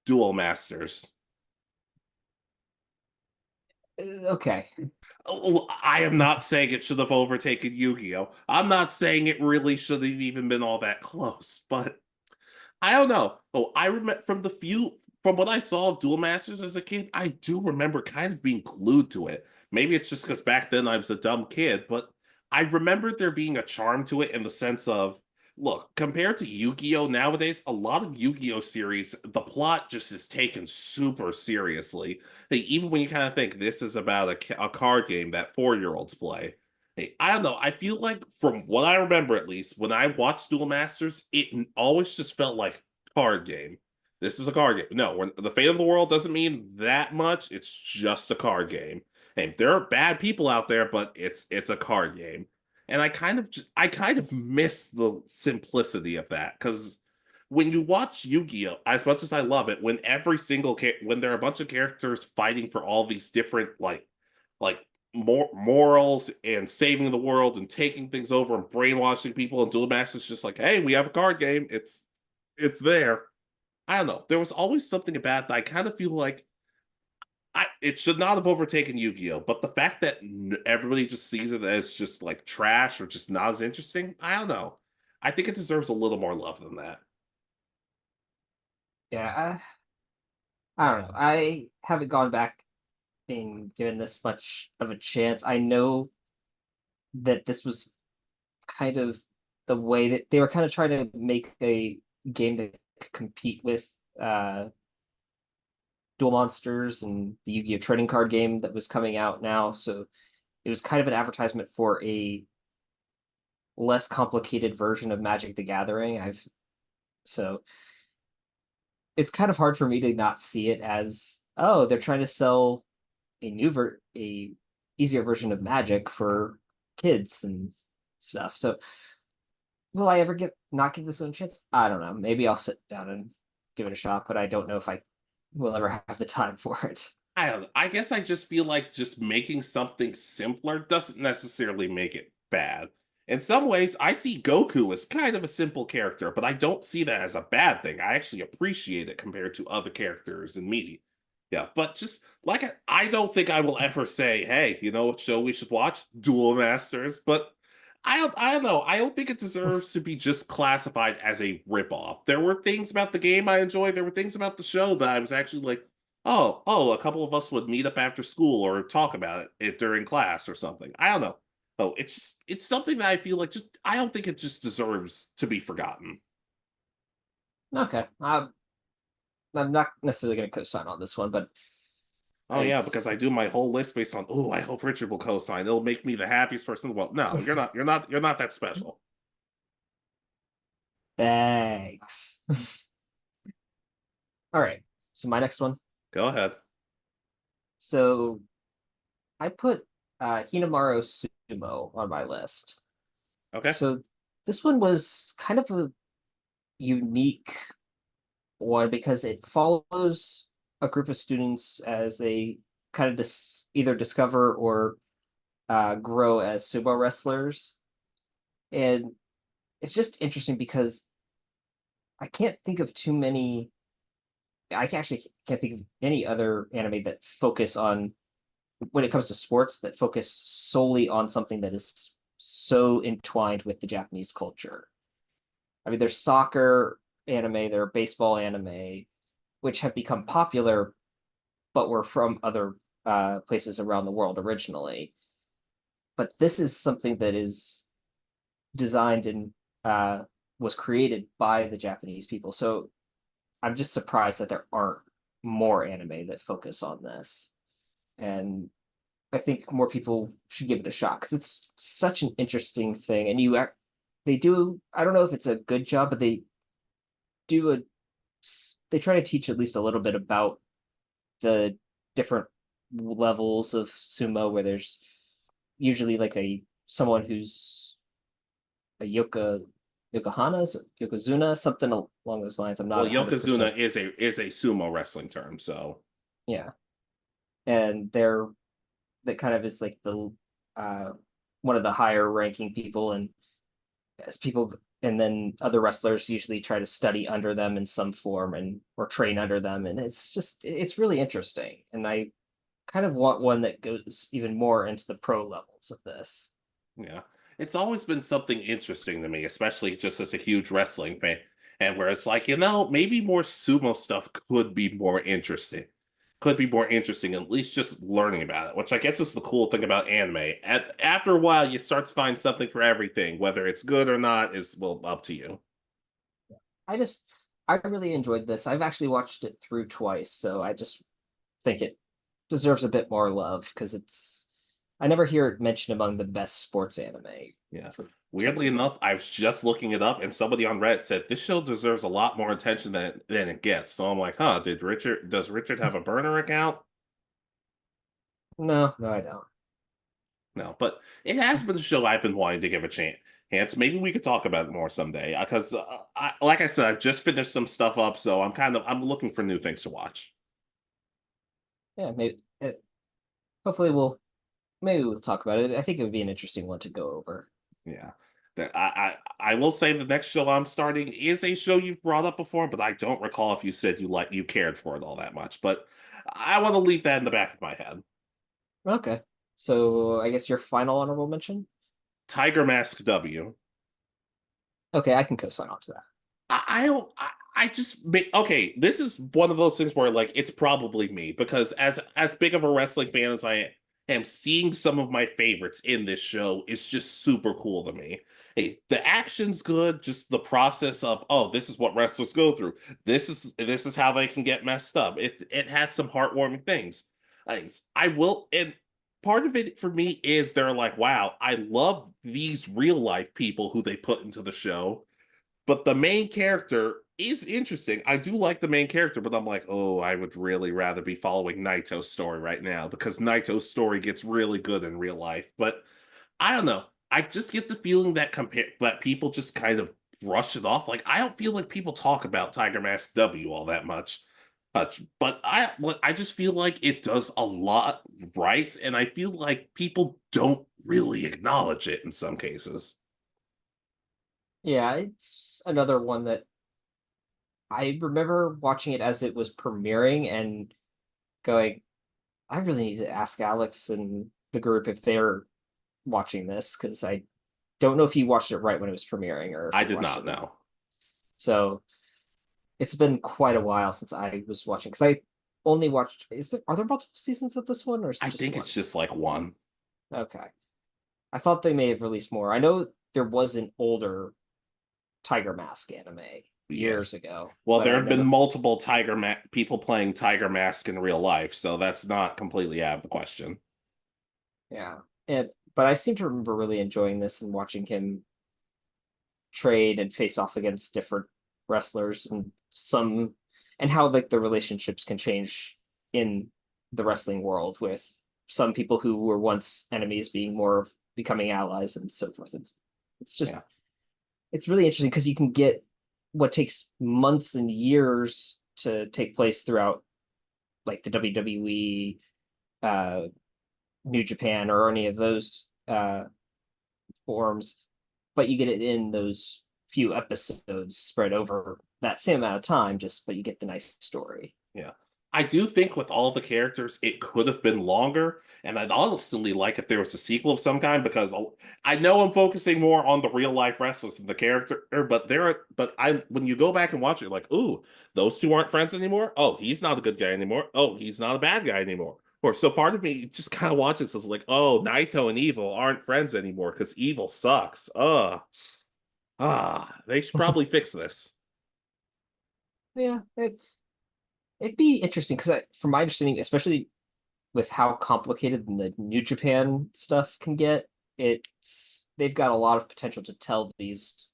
Duel Masters. Okay. Oh, I am not saying it should have overtaken Yu-Gi-Oh! I'm not saying it really should have even been all that close, but I don't know. Oh, I remember from what I saw of Duel Masters as a kid, I do remember kind of being glued to it. Maybe it's just because back then I was a dumb kid, but I remember there being a charm to it in the sense of, look, compared to Yu-Gi-Oh! Nowadays, a lot of Yu-Gi-Oh! Series, the plot just is taken super seriously. Like, even when you kind of think this is about a card game that 4-year-olds play. Hey, I don't know. I feel like, from what I remember at least, when I watched Duel Masters, it always just felt like card game. This is a card game. No, when the fate of the world doesn't mean that much. It's just a card game. And there are bad people out there, but it's a card game. And I kind of miss the simplicity of that, because when you watch Yu-Gi-Oh, as much as I love it, when there are a bunch of characters fighting for all these different like morals and saving the world and taking things over and brainwashing people, and Duel Masters just like, hey, we have a card game. It's there. I don't know. There was always something about that. I kind of feel like it should not have overtaken Yu-Gi-Oh, but the fact that everybody just sees it as just like trash or just not as interesting, I don't know. I think it deserves a little more love than that. Yeah. I don't know. I haven't gone back and given this much of a chance. I know that this was kind of the way that they were kind of trying to make a game that could compete with Duel Monsters and the Yu-Gi-Oh! Trading card game that was coming out now. So it was kind of an advertisement for a less complicated version of Magic the Gathering. I've So it's kind of hard for me to not see it as, oh, they're trying to sell a easier version of Magic for kids and stuff. So will I ever not give this one a chance? I don't know. Maybe I'll sit down and give it a shot, but I don't know if I will ever have the time for it. I don't know. I guess I just feel like just making something simpler doesn't necessarily make it bad. In some ways, I see Goku as kind of a simple character, but I don't see that as a bad thing. I actually appreciate it compared to other characters in media. Yeah, but just like I don't think I will ever say, "Hey, you know what show we should watch? Duel Masters." But I don't know. I don't think it deserves to be just classified as a ripoff. There were things about the game I enjoyed. There were things about the show that I was actually like, oh, a couple of us would meet up after school or talk about it during class or something. I don't know. Oh, it's something that I feel like just I don't think it just deserves to be forgotten. Okay. I'm not necessarily going to co-sign on this one, but Oh yeah, because it's I do my whole list based on, oh, I hope Richard will co-sign. It'll make me the happiest person in the world. No, you're not that special. thanks. All right. So my next one. Go ahead. So I put Hinomaru Sumo on my list. Okay. So this one was kind of a unique one because it follows a group of students as they kind of either discover or grow as sumo wrestlers. And it's just interesting because I can't think of too many. I actually can't think of any other anime that focus on, when it comes to sports, that focus solely on something that is so entwined with the Japanese culture. I mean, there's soccer anime, there are baseball anime, which have become popular, but were from other places around the world originally. But this is something that is designed and was created by the Japanese people. So I'm just surprised that there aren't more anime that focus on this. And I think more people should give it a shot because it's such an interesting thing. And they do, I don't know if it's a good job, but do they try to teach at least a little bit about the different levels of sumo, where there's usually like someone who's a yokozuna, something along those lines. I'm not Well, 100%. Yokozuna is a sumo wrestling term, so Yeah, and that kind of is like the one of the higher ranking people, and as people, and then other wrestlers usually try to study under them in some form and or train under them, and it's really interesting, and I kind of want one that goes even more into the pro levels of this. yeah. It's always been something interesting to me, especially just as a huge wrestling fan. And where it's like, maybe more sumo stuff could be more interesting. Could be more interesting, at least just learning about it, which I guess is the cool thing about anime. After a while, you start to find something for everything. Whether it's good or not is, well, up to you. I really enjoyed this. I've actually watched it through twice, so I just think it deserves a bit more love because I never hear it mentioned among the best sports anime. Yeah. For Weirdly enough, I was just looking it up, and somebody on Reddit said this show deserves a lot more attention than it gets. So I'm like, huh? Does Richard have a burner account? No, I don't. No, but it has been a show I've been wanting to give a chance. Hence, maybe we could talk about it more someday. Because, like I said, I've just finished some stuff up, so I'm looking for new things to watch. Yeah, hopefully maybe we'll talk about it. I think it would be an interesting one to go over. Yeah. I will say the next show I'm starting is a show you've brought up before, but I don't recall if you said you cared for it all that much. But I want to leave that in the back of my head. Okay. So I guess your final honorable mention? Tiger Mask W. Okay, I can co-sign on to that. I don't. I just make okay. This is one of those things where like it's probably me because as big of a wrestling fan as I am, seeing some of my favorites in this show is just super cool to me. Hey, the action's good. Just the process of this is what wrestlers go through. This is how they can get messed up. It has some heartwarming things. I will and. Part of it for me is they're like, wow, I love these real life people who they put into the show, but the main character It's interesting. I do like the main character, but I'm like, oh, I would really rather be following Naito's story right now because Naito's story gets really good in real life. But I don't know. I just get the feeling that that people just kind of brush it off. Like I don't feel like people talk about Tiger Mask W all that much. But I just feel like it does a lot right, and I feel like people don't really acknowledge it in some cases. Yeah, it's another one that I remember watching it as it was premiering and going, I really need to ask Alex and the group if they're watching this because I don't know if he watched it right when it was premiering or if I he did watched not it. know. So it's been quite a while since I was watching because I only watched. Are there multiple seasons of this one or is it I just think one? it's just like one. Okay, I thought they may have released more. I know there was an older Tiger Mask anime years Yes. ago, Well, but there I have been never. multiple people playing Tiger Mask in real life, so that's not completely out of the question. Yeah, and but I seem to remember really enjoying this and watching him trade and face off against different wrestlers and how like the relationships can change in the wrestling world with some people who were once enemies being more becoming allies and so forth. It's just Yeah. it's really interesting because you can get what takes months and years to take place throughout like the WWE, uh, New Japan, or any of those forms, but you get it in those few episodes spread over that same amount of time, just but you get the nice story. Yeah. I do think with all the characters, it could have been longer, and I'd honestly like if there was a sequel of some kind because I know I'm focusing more on the real life wrestlers than the character, but I when you go back and watch it, you're like, ooh, those two aren't friends anymore. Oh, he's not a good guy anymore. Oh, he's not a bad guy anymore. Or so part of me just kind of watches as like, oh, Naito and Evil aren't friends anymore because Evil sucks. They should probably fix this. Yeah, it'd be interesting because from my understanding, especially with how complicated the New Japan stuff can get, they've got a lot of potential to tell these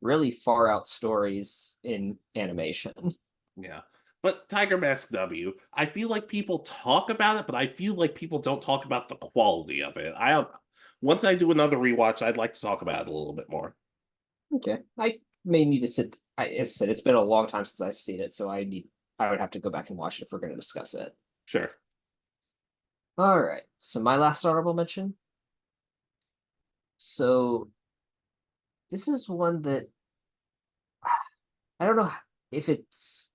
really far out stories in animation. Yeah. But Tiger Mask W, I feel like people talk about it, but I feel like people don't talk about the quality of it. Once I do another rewatch, I'd like to talk about it a little bit more. Okay, I may need to sit. As I said, it's been a long time since I've seen it, so I would have to go back and watch it if we're going to discuss it. Sure. All right. So my last honorable mention. So this is one that I don't know if it's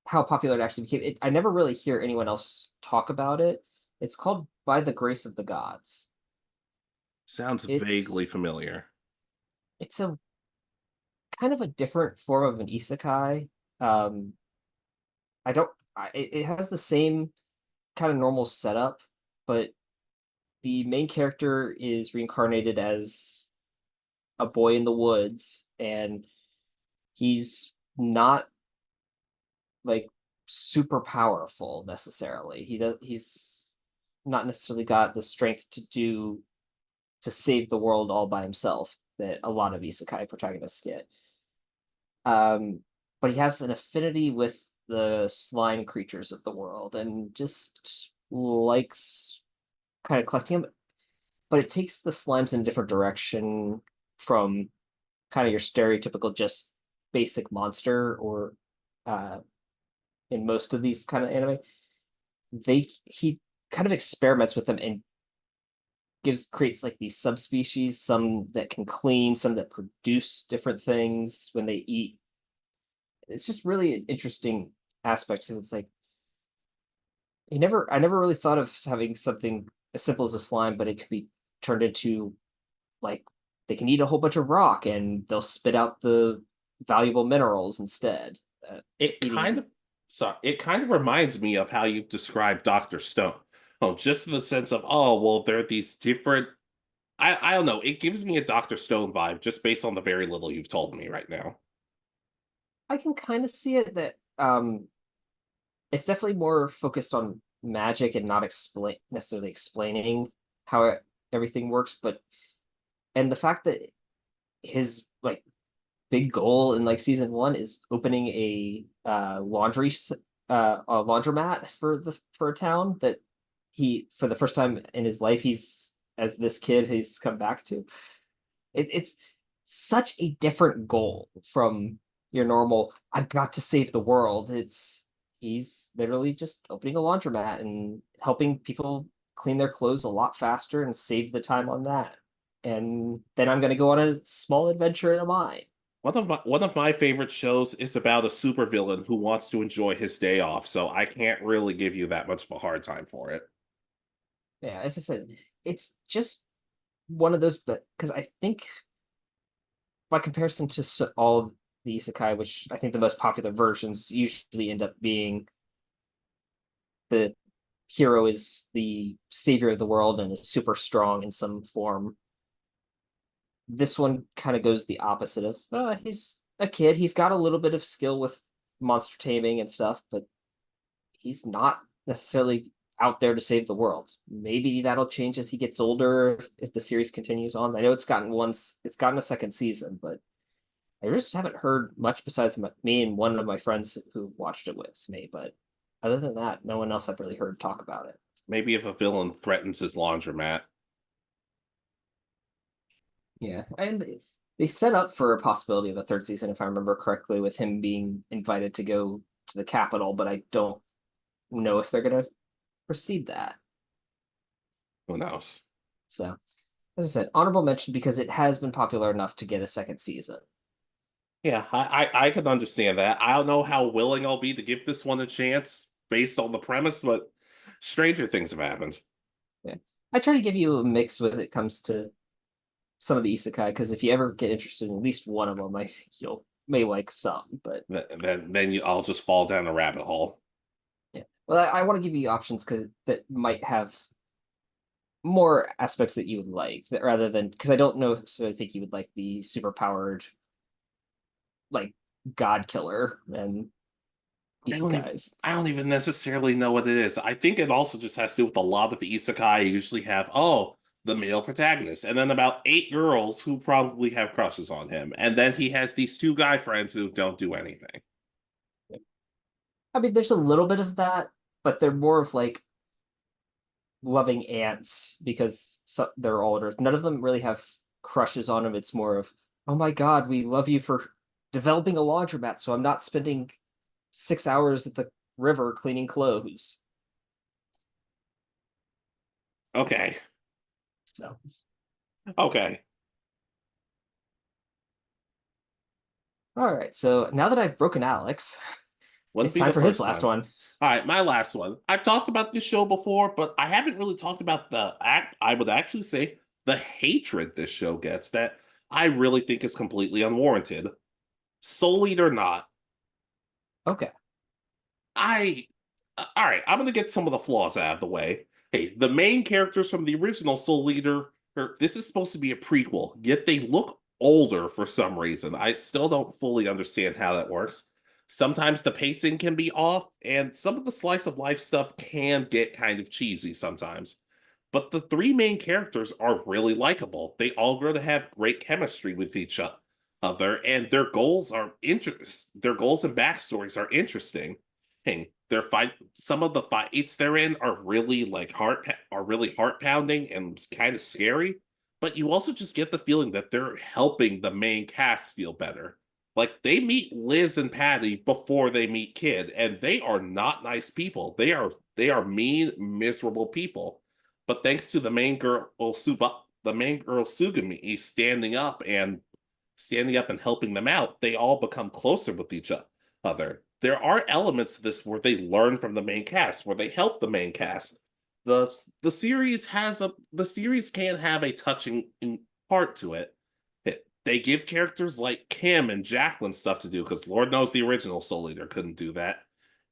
how popular it actually became. I never really hear anyone else talk about it. It's called By the Grace of the Gods. Sounds vaguely It's familiar. it's a kind of a different form of an isekai. Um, I don't. It has the same kind of normal setup, but the main character is reincarnated as a boy in the woods, and he's not like super powerful necessarily. He's not necessarily got the strength to save the world all by himself that a lot of isekai protagonists get. Um, but he has an affinity with the slime creatures of the world and just likes kind of collecting them. But it takes the slimes in a different direction from kind of your stereotypical just basic monster or uh in most of these kind of anime. He kind of experiments with them and creates like these subspecies, some that can clean, some that produce different things when they eat. It's just really an interesting aspect because it's like I never really thought of having something as simple as a slime, but it could be turned into like they can eat a whole bunch of rock and they'll spit out the valuable minerals instead. It Eating. kind of it kind of reminds me of how you've described Dr. Stone. Oh, just in the sense of, oh, well, there are these different I don't know. It gives me a Dr. Stone vibe just based on the very little you've told me right now. I can kind of see it that it's definitely more focused on magic and not necessarily explaining how everything works, but and the fact that his like big goal in like season 1 is opening a laundromat for a town that he, for the first time in his life, he's as this kid he's come back to. It's such a different goal from your normal I've got to save the world. He's literally just opening a laundromat and helping people clean their clothes a lot faster and save the time on that. And then I'm going to go on a small adventure in a mine. One of my favorite shows is about a supervillain who wants to enjoy his day off, so I can't really give you that much of a hard time for it. Yeah, as I said, it's just one of those, but because I think by comparison to all the isekai, which I think the most popular versions usually end up being the hero is the savior of the world and is super strong in some form. This one kind of goes the opposite of he's a kid. He's got a little bit of skill with monster taming and stuff, but he's not necessarily out there to save the world. Maybe that'll change as he gets older if the series continues on. I know it's gotten a second season, but I just haven't heard much besides me and one of my friends who watched it with me. But other than that, no one else I've really heard talk about it. Maybe if a villain threatens his laundromat. Yeah, and they set up for a possibility of a third season, if I remember correctly, with him being invited to go to the capital, but I don't know if they're going to proceed that. Who knows? So, as I said, honorable mention because it has been popular enough to get a second season. Yeah, I can understand that. I don't know how willing I'll be to give this one a chance based on the premise, but stranger things have happened. Yeah, I try to give you a mix when it comes to some of the isekai because if you ever get interested in at least one of them, I think you'll may like some. But I'll just fall down a rabbit hole. Yeah, well, I want to give you options because that might have more aspects that you would like rather than because I don't know. So I think you would like the super powered, like God Killer and isekais. I don't even necessarily know what it is. I think it also just has to do with a lot of the isekai you usually have, the male protagonist, and then about 8 girls who probably have crushes on him. And then he has these 2 guy friends who don't do anything. I mean, there's a little bit of that, but they're more of like loving ants because they're older. None of them really have crushes on him. It's more of, oh my God, we love you for developing a laundromat, so I'm not spending 6 hours at the river cleaning clothes. Okay. So, Okay. all right. So now that I've broken Alex, Wouldn't it's be time the for his first last time. one. All right, my last one. I've talked about this show before, but I haven't really talked about the act. I would actually say the hatred this show gets that I really think is completely unwarranted. Soul Eater not. Okay. All right, I'm gonna get some of the flaws out of the way. Hey, the main characters from the original Soul Eater, this is supposed to be a prequel, yet they look older for some reason. I still don't fully understand how that works. Sometimes the pacing can be off, and some of the slice of life stuff can get kind of cheesy sometimes. But the 3 main characters are really likable. They all grow to have great chemistry with each other, and their goals are their goals and backstories are interesting. Some of the fights they're in are really heart pounding and kind of scary. But you also just get the feeling that they're helping the main cast feel better. Like they meet Liz and Patty before they meet Kid, and they are not nice people. They are mean, miserable people. But thanks to the main girl Sugami standing up and helping them out, they all become closer with each other. There are elements of this where they learn from the main cast, where they help the main cast. The series can have a touching part to it. They give characters like Kim and Jacqueline stuff to do because Lord knows the original Soul Eater couldn't do that.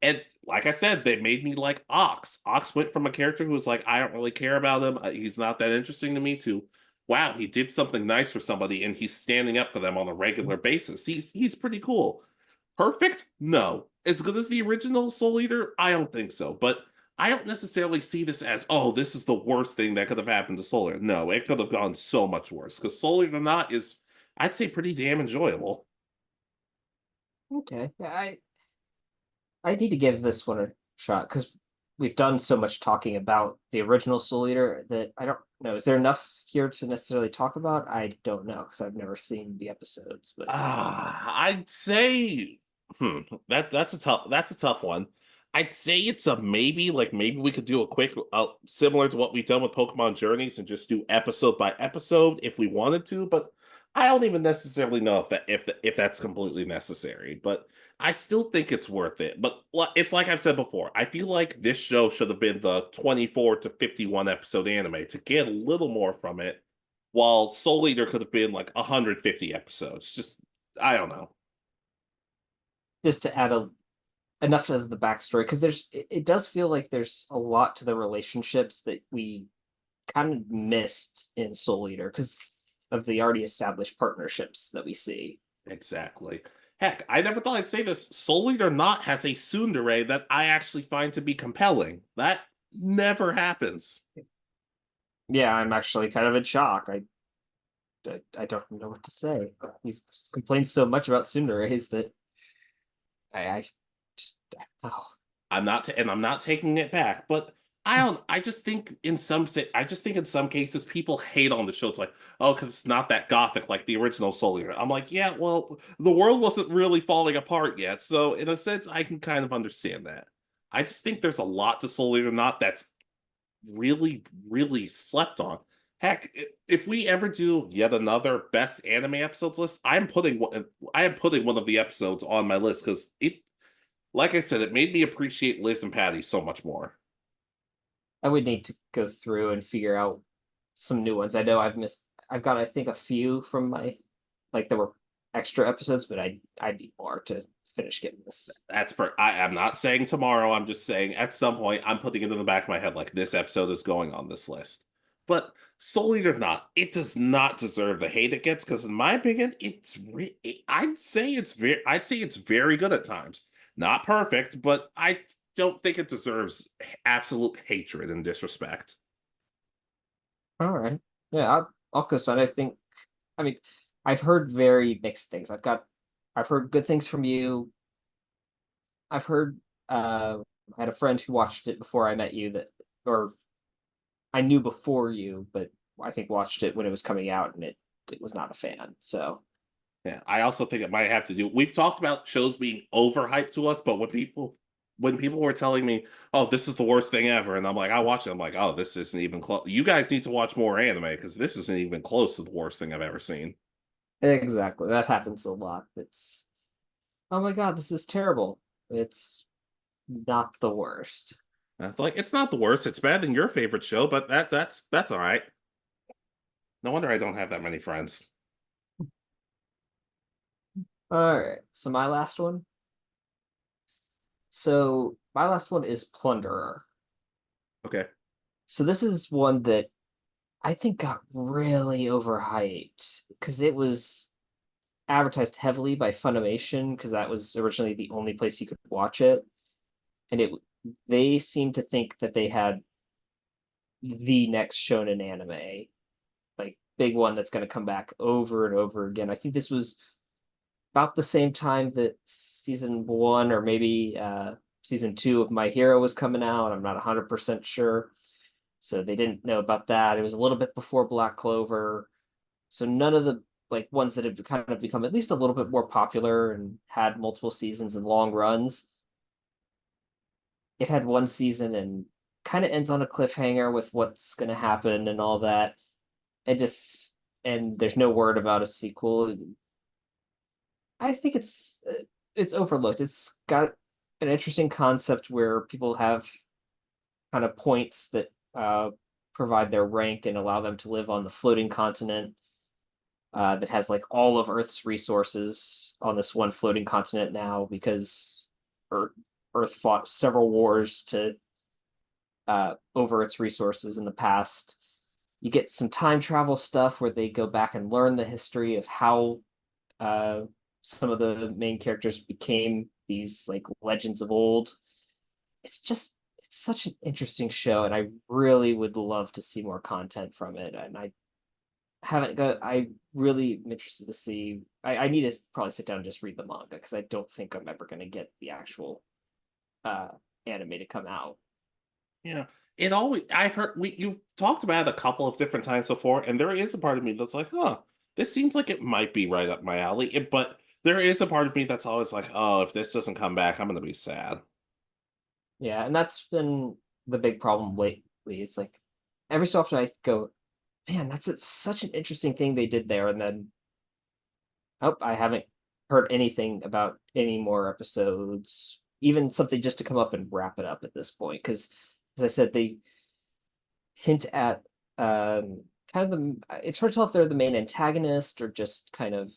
And like I said, they made me like Ox. Ox went from a character who was like, I don't really care about him. He's not that interesting to me to, wow, he did something nice for somebody and he's standing up for them on a regular basis. He's pretty cool. Perfect? No. As good as the original Soul Eater? I don't think so. But I don't necessarily see this as, this is the worst thing that could have happened to Soul Eater. No, it could have gone so much worse. Because Soul Eater not is, I'd say, pretty damn enjoyable. Okay. Yeah, I need to give this one a shot because we've done so much talking about the original Soul Eater that I don't know. Is there enough here to necessarily talk about? I don't know because I've never seen the episodes, but I'd say, that's a tough one. I'd say it's a maybe. Like maybe we could do a quick, similar to what we've done with Pokemon Journeys, and just do episode by episode if we wanted to. But I don't even necessarily know if that's completely necessary. But I still think it's worth it. But it's like I've said before. I feel like this show should have been the 24 to 51 episode anime to get a little more from it, while Soul Eater could have been like 150 episodes. Just I don't know. just to add enough of the backstory because it does feel like there's a lot to the relationships that we kind of missed in Soul Eater because of the already established partnerships that we see. Exactly. Heck, I never thought I'd say this. Soul Eater Not has a tsundere that I actually find to be compelling. That never happens. Yeah, I'm actually kind of in shock. I don't know what to say. You've complained so much about tsunderes that I just oh And I'm not taking it back, but I just think I just think in some cases people hate on the show. It's like, oh, because it's not that gothic like the original Soul Eater. I'm like, yeah, well, the world wasn't really falling apart yet, so in a sense, I can kind of understand that. I just think there's a lot to Soul Eater Not that's really, really slept on. Heck, if we ever do yet another best anime episodes list, I am putting one of the episodes on my list because like I said, it made me appreciate Liz and Patty so much more. I would need to go through and figure out some new ones. I know I've got I think a few from my like there were extra episodes, but I need more to finish getting this. I am not saying tomorrow. I'm just saying at some point I'm putting it in the back of my head like this episode is going on this list. But Soul Eater Not, it does not deserve the hate it gets because in my opinion, I'd say it's very good at times. Not perfect, but I don't think it deserves absolute hatred and disrespect. All right. Yeah, I'll co-sign. I mean, I've heard very mixed things. I've heard good things from you. I've heard I had a friend who watched it before I met you that or I knew before you, but I think watched it when it was coming out and it was not a fan. So Yeah, I also think it might have to do. We've talked about shows being overhyped to us, but when people were telling me, "Oh, this is the worst thing ever," and I'm like, I watch it, I'm like, "Oh, this isn't even close." You guys need to watch more anime because this isn't even close to the worst thing I've ever seen. exactly. That happens a lot. It's oh my god, this is terrible. It's not the worst. And it's like it's not the worst. It's bad than your favorite show, but that's all right. No wonder I don't have that many friends. All right. So my last one. So my last one is Plunderer. Okay. So this is one that I think got really overhyped because it was advertised heavily by Funimation because that was originally the only place you could watch it. And they seemed to think that they had the next shonen anime, like big one that's going to come back over and over again. I think this was about the same time that season one or maybe season two of My Hero was coming out. I'm not 100% sure. So they didn't know about that. It was a little bit before Black Clover. So none of the like ones that have kind of become at least a little bit more popular and had multiple seasons and long runs. It had one season and kind of ends on a cliffhanger with what's going to happen and all that. And just and there's no word about a sequel. I think it's overlooked. It's got an interesting concept where people have kind of points that provide their rank and allow them to live on the floating continent that has like all of Earth's resources on this one floating continent now because Earth fought several wars to over its resources in the past. You get some time travel stuff where they go back and learn the history of how some of the main characters became these like legends of old. It's such an interesting show, and I really would love to see more content from it. And haven't got. I really am interested to see. I need to probably sit down and just read the manga because I don't think I'm ever going to get the actual uh anime to come out. Yeah. It always I've heard you've talked about it a couple of different times before, and there is a part of me that's like, huh, this seems like it might be right up my alley. But there is a part of me that's always like, oh, if this doesn't come back, I'm gonna be sad. Yeah, and that's been the big problem lately. It's like every so often I go, man, such an interesting thing they did there, and then oh, I haven't heard anything about any more episodes, even something just to come up and wrap it up at this point. Because, as I said, they hint at kind of it's hard to tell if they're the main antagonist or just kind of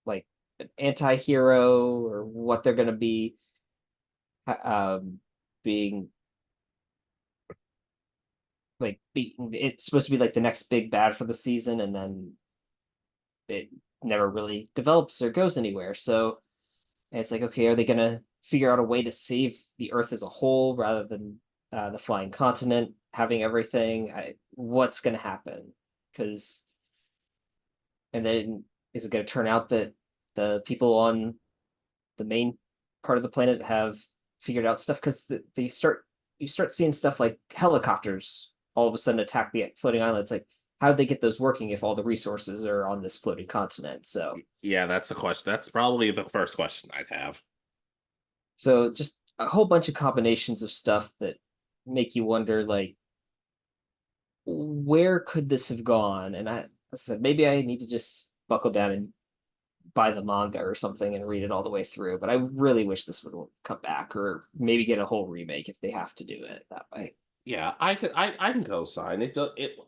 like an anti-hero or what they're going to be being like it's supposed to be like the next big bad for the season, and then it never really develops or goes anywhere. So it's like, okay, are they gonna figure out a way to save the Earth as a whole rather than the flying continent having everything? What's gonna happen? Because and then is it gonna turn out that the people on the main part of the planet have figured out stuff? Because you start seeing stuff like helicopters all of a sudden attack the floating island. It's like, how did they get those working if all the resources are on this floating continent? So Yeah, that's the question. That's probably the first question I'd have. so just a whole bunch of combinations of stuff that make you wonder, like, where could this have gone? And I said maybe I need to just buckle down and buy the manga or something and read it all the way through. But I really wish this would come back, or maybe get a whole remake if they have to do it that way. Yeah, I can co-sign it.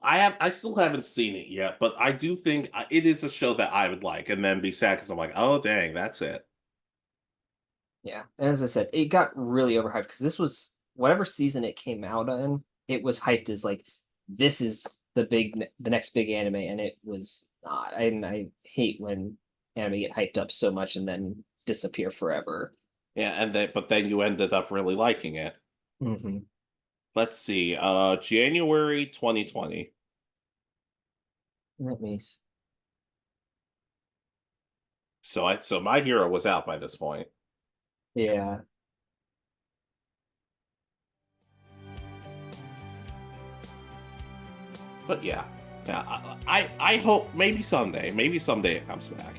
I still haven't seen it yet, but I do think it is a show that I would like, and then be sad because I'm like, oh dang, that's it. Yeah, and as I said, it got really overhyped because this was whatever season it came out in. It was hyped as like this is the next big anime, and it was not. And I hate when anime get hyped up so much and then disappear forever. Yeah, but then you ended up really liking it. Mm-hmm. Let's see, January 2020. Let me. So My Hero was out by this point. Yeah. But yeah, I hope maybe someday it comes back.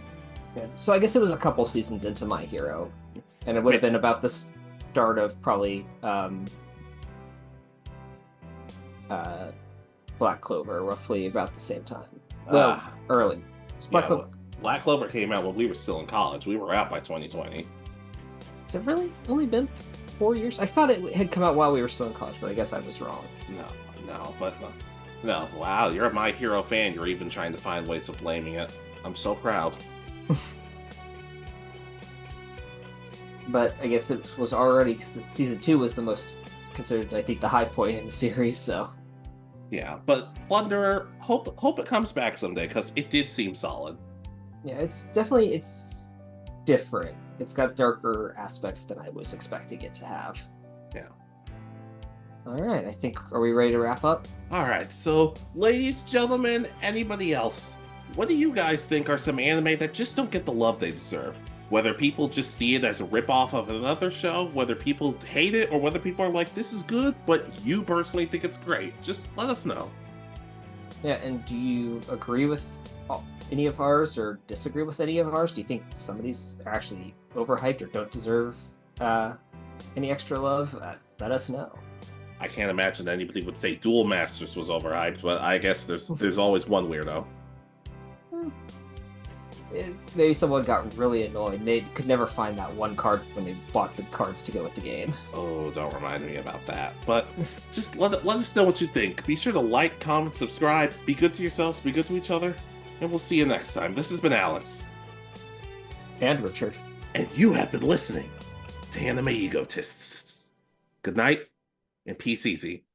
Yeah. So I guess it was a couple seasons into My Hero, and it would have been about the start of probably Black Clover, roughly about the same time. Well, early. Black Clover came out when we were still in college. We were out by 2020. Has it really only been 4 years? I thought it had come out while we were still in college, but I guess I was wrong. No. Wow, you're a My Hero fan. You're even trying to find ways of blaming it. I'm so proud. But I guess it was already, because season 2 was the most considered, I think, the high point in the series. So yeah, but Plunderer, hope it comes back someday because it did seem solid. Yeah, it's different. It's got darker aspects than I was expecting it to have. Yeah. All right, I think, are we ready to wrap up? All right, so ladies, gentlemen, anybody else, what do you guys think are some anime that just don't get the love they deserve? Whether people just see it as a ripoff of another show, whether people hate it, or whether people are like, this is good, but you personally think it's great. Just let us know. Yeah, and do you agree with any of ours or disagree with any of ours? Do you think some of these are actually overhyped or don't deserve any extra love? Let us know. I can't imagine anybody would say Duel Masters was overhyped, but I guess there's always one weirdo. Maybe someone got really annoyed. They could never find that one card when they bought the cards to go with the game. Oh, don't remind me about that. But just let us know what you think. Be sure to like, comment, subscribe. Be good to yourselves, be good to each other. And we'll see you next time. This has been Alex. And Richard. And you have been listening to Anime Egotists. Good night, and peace easy.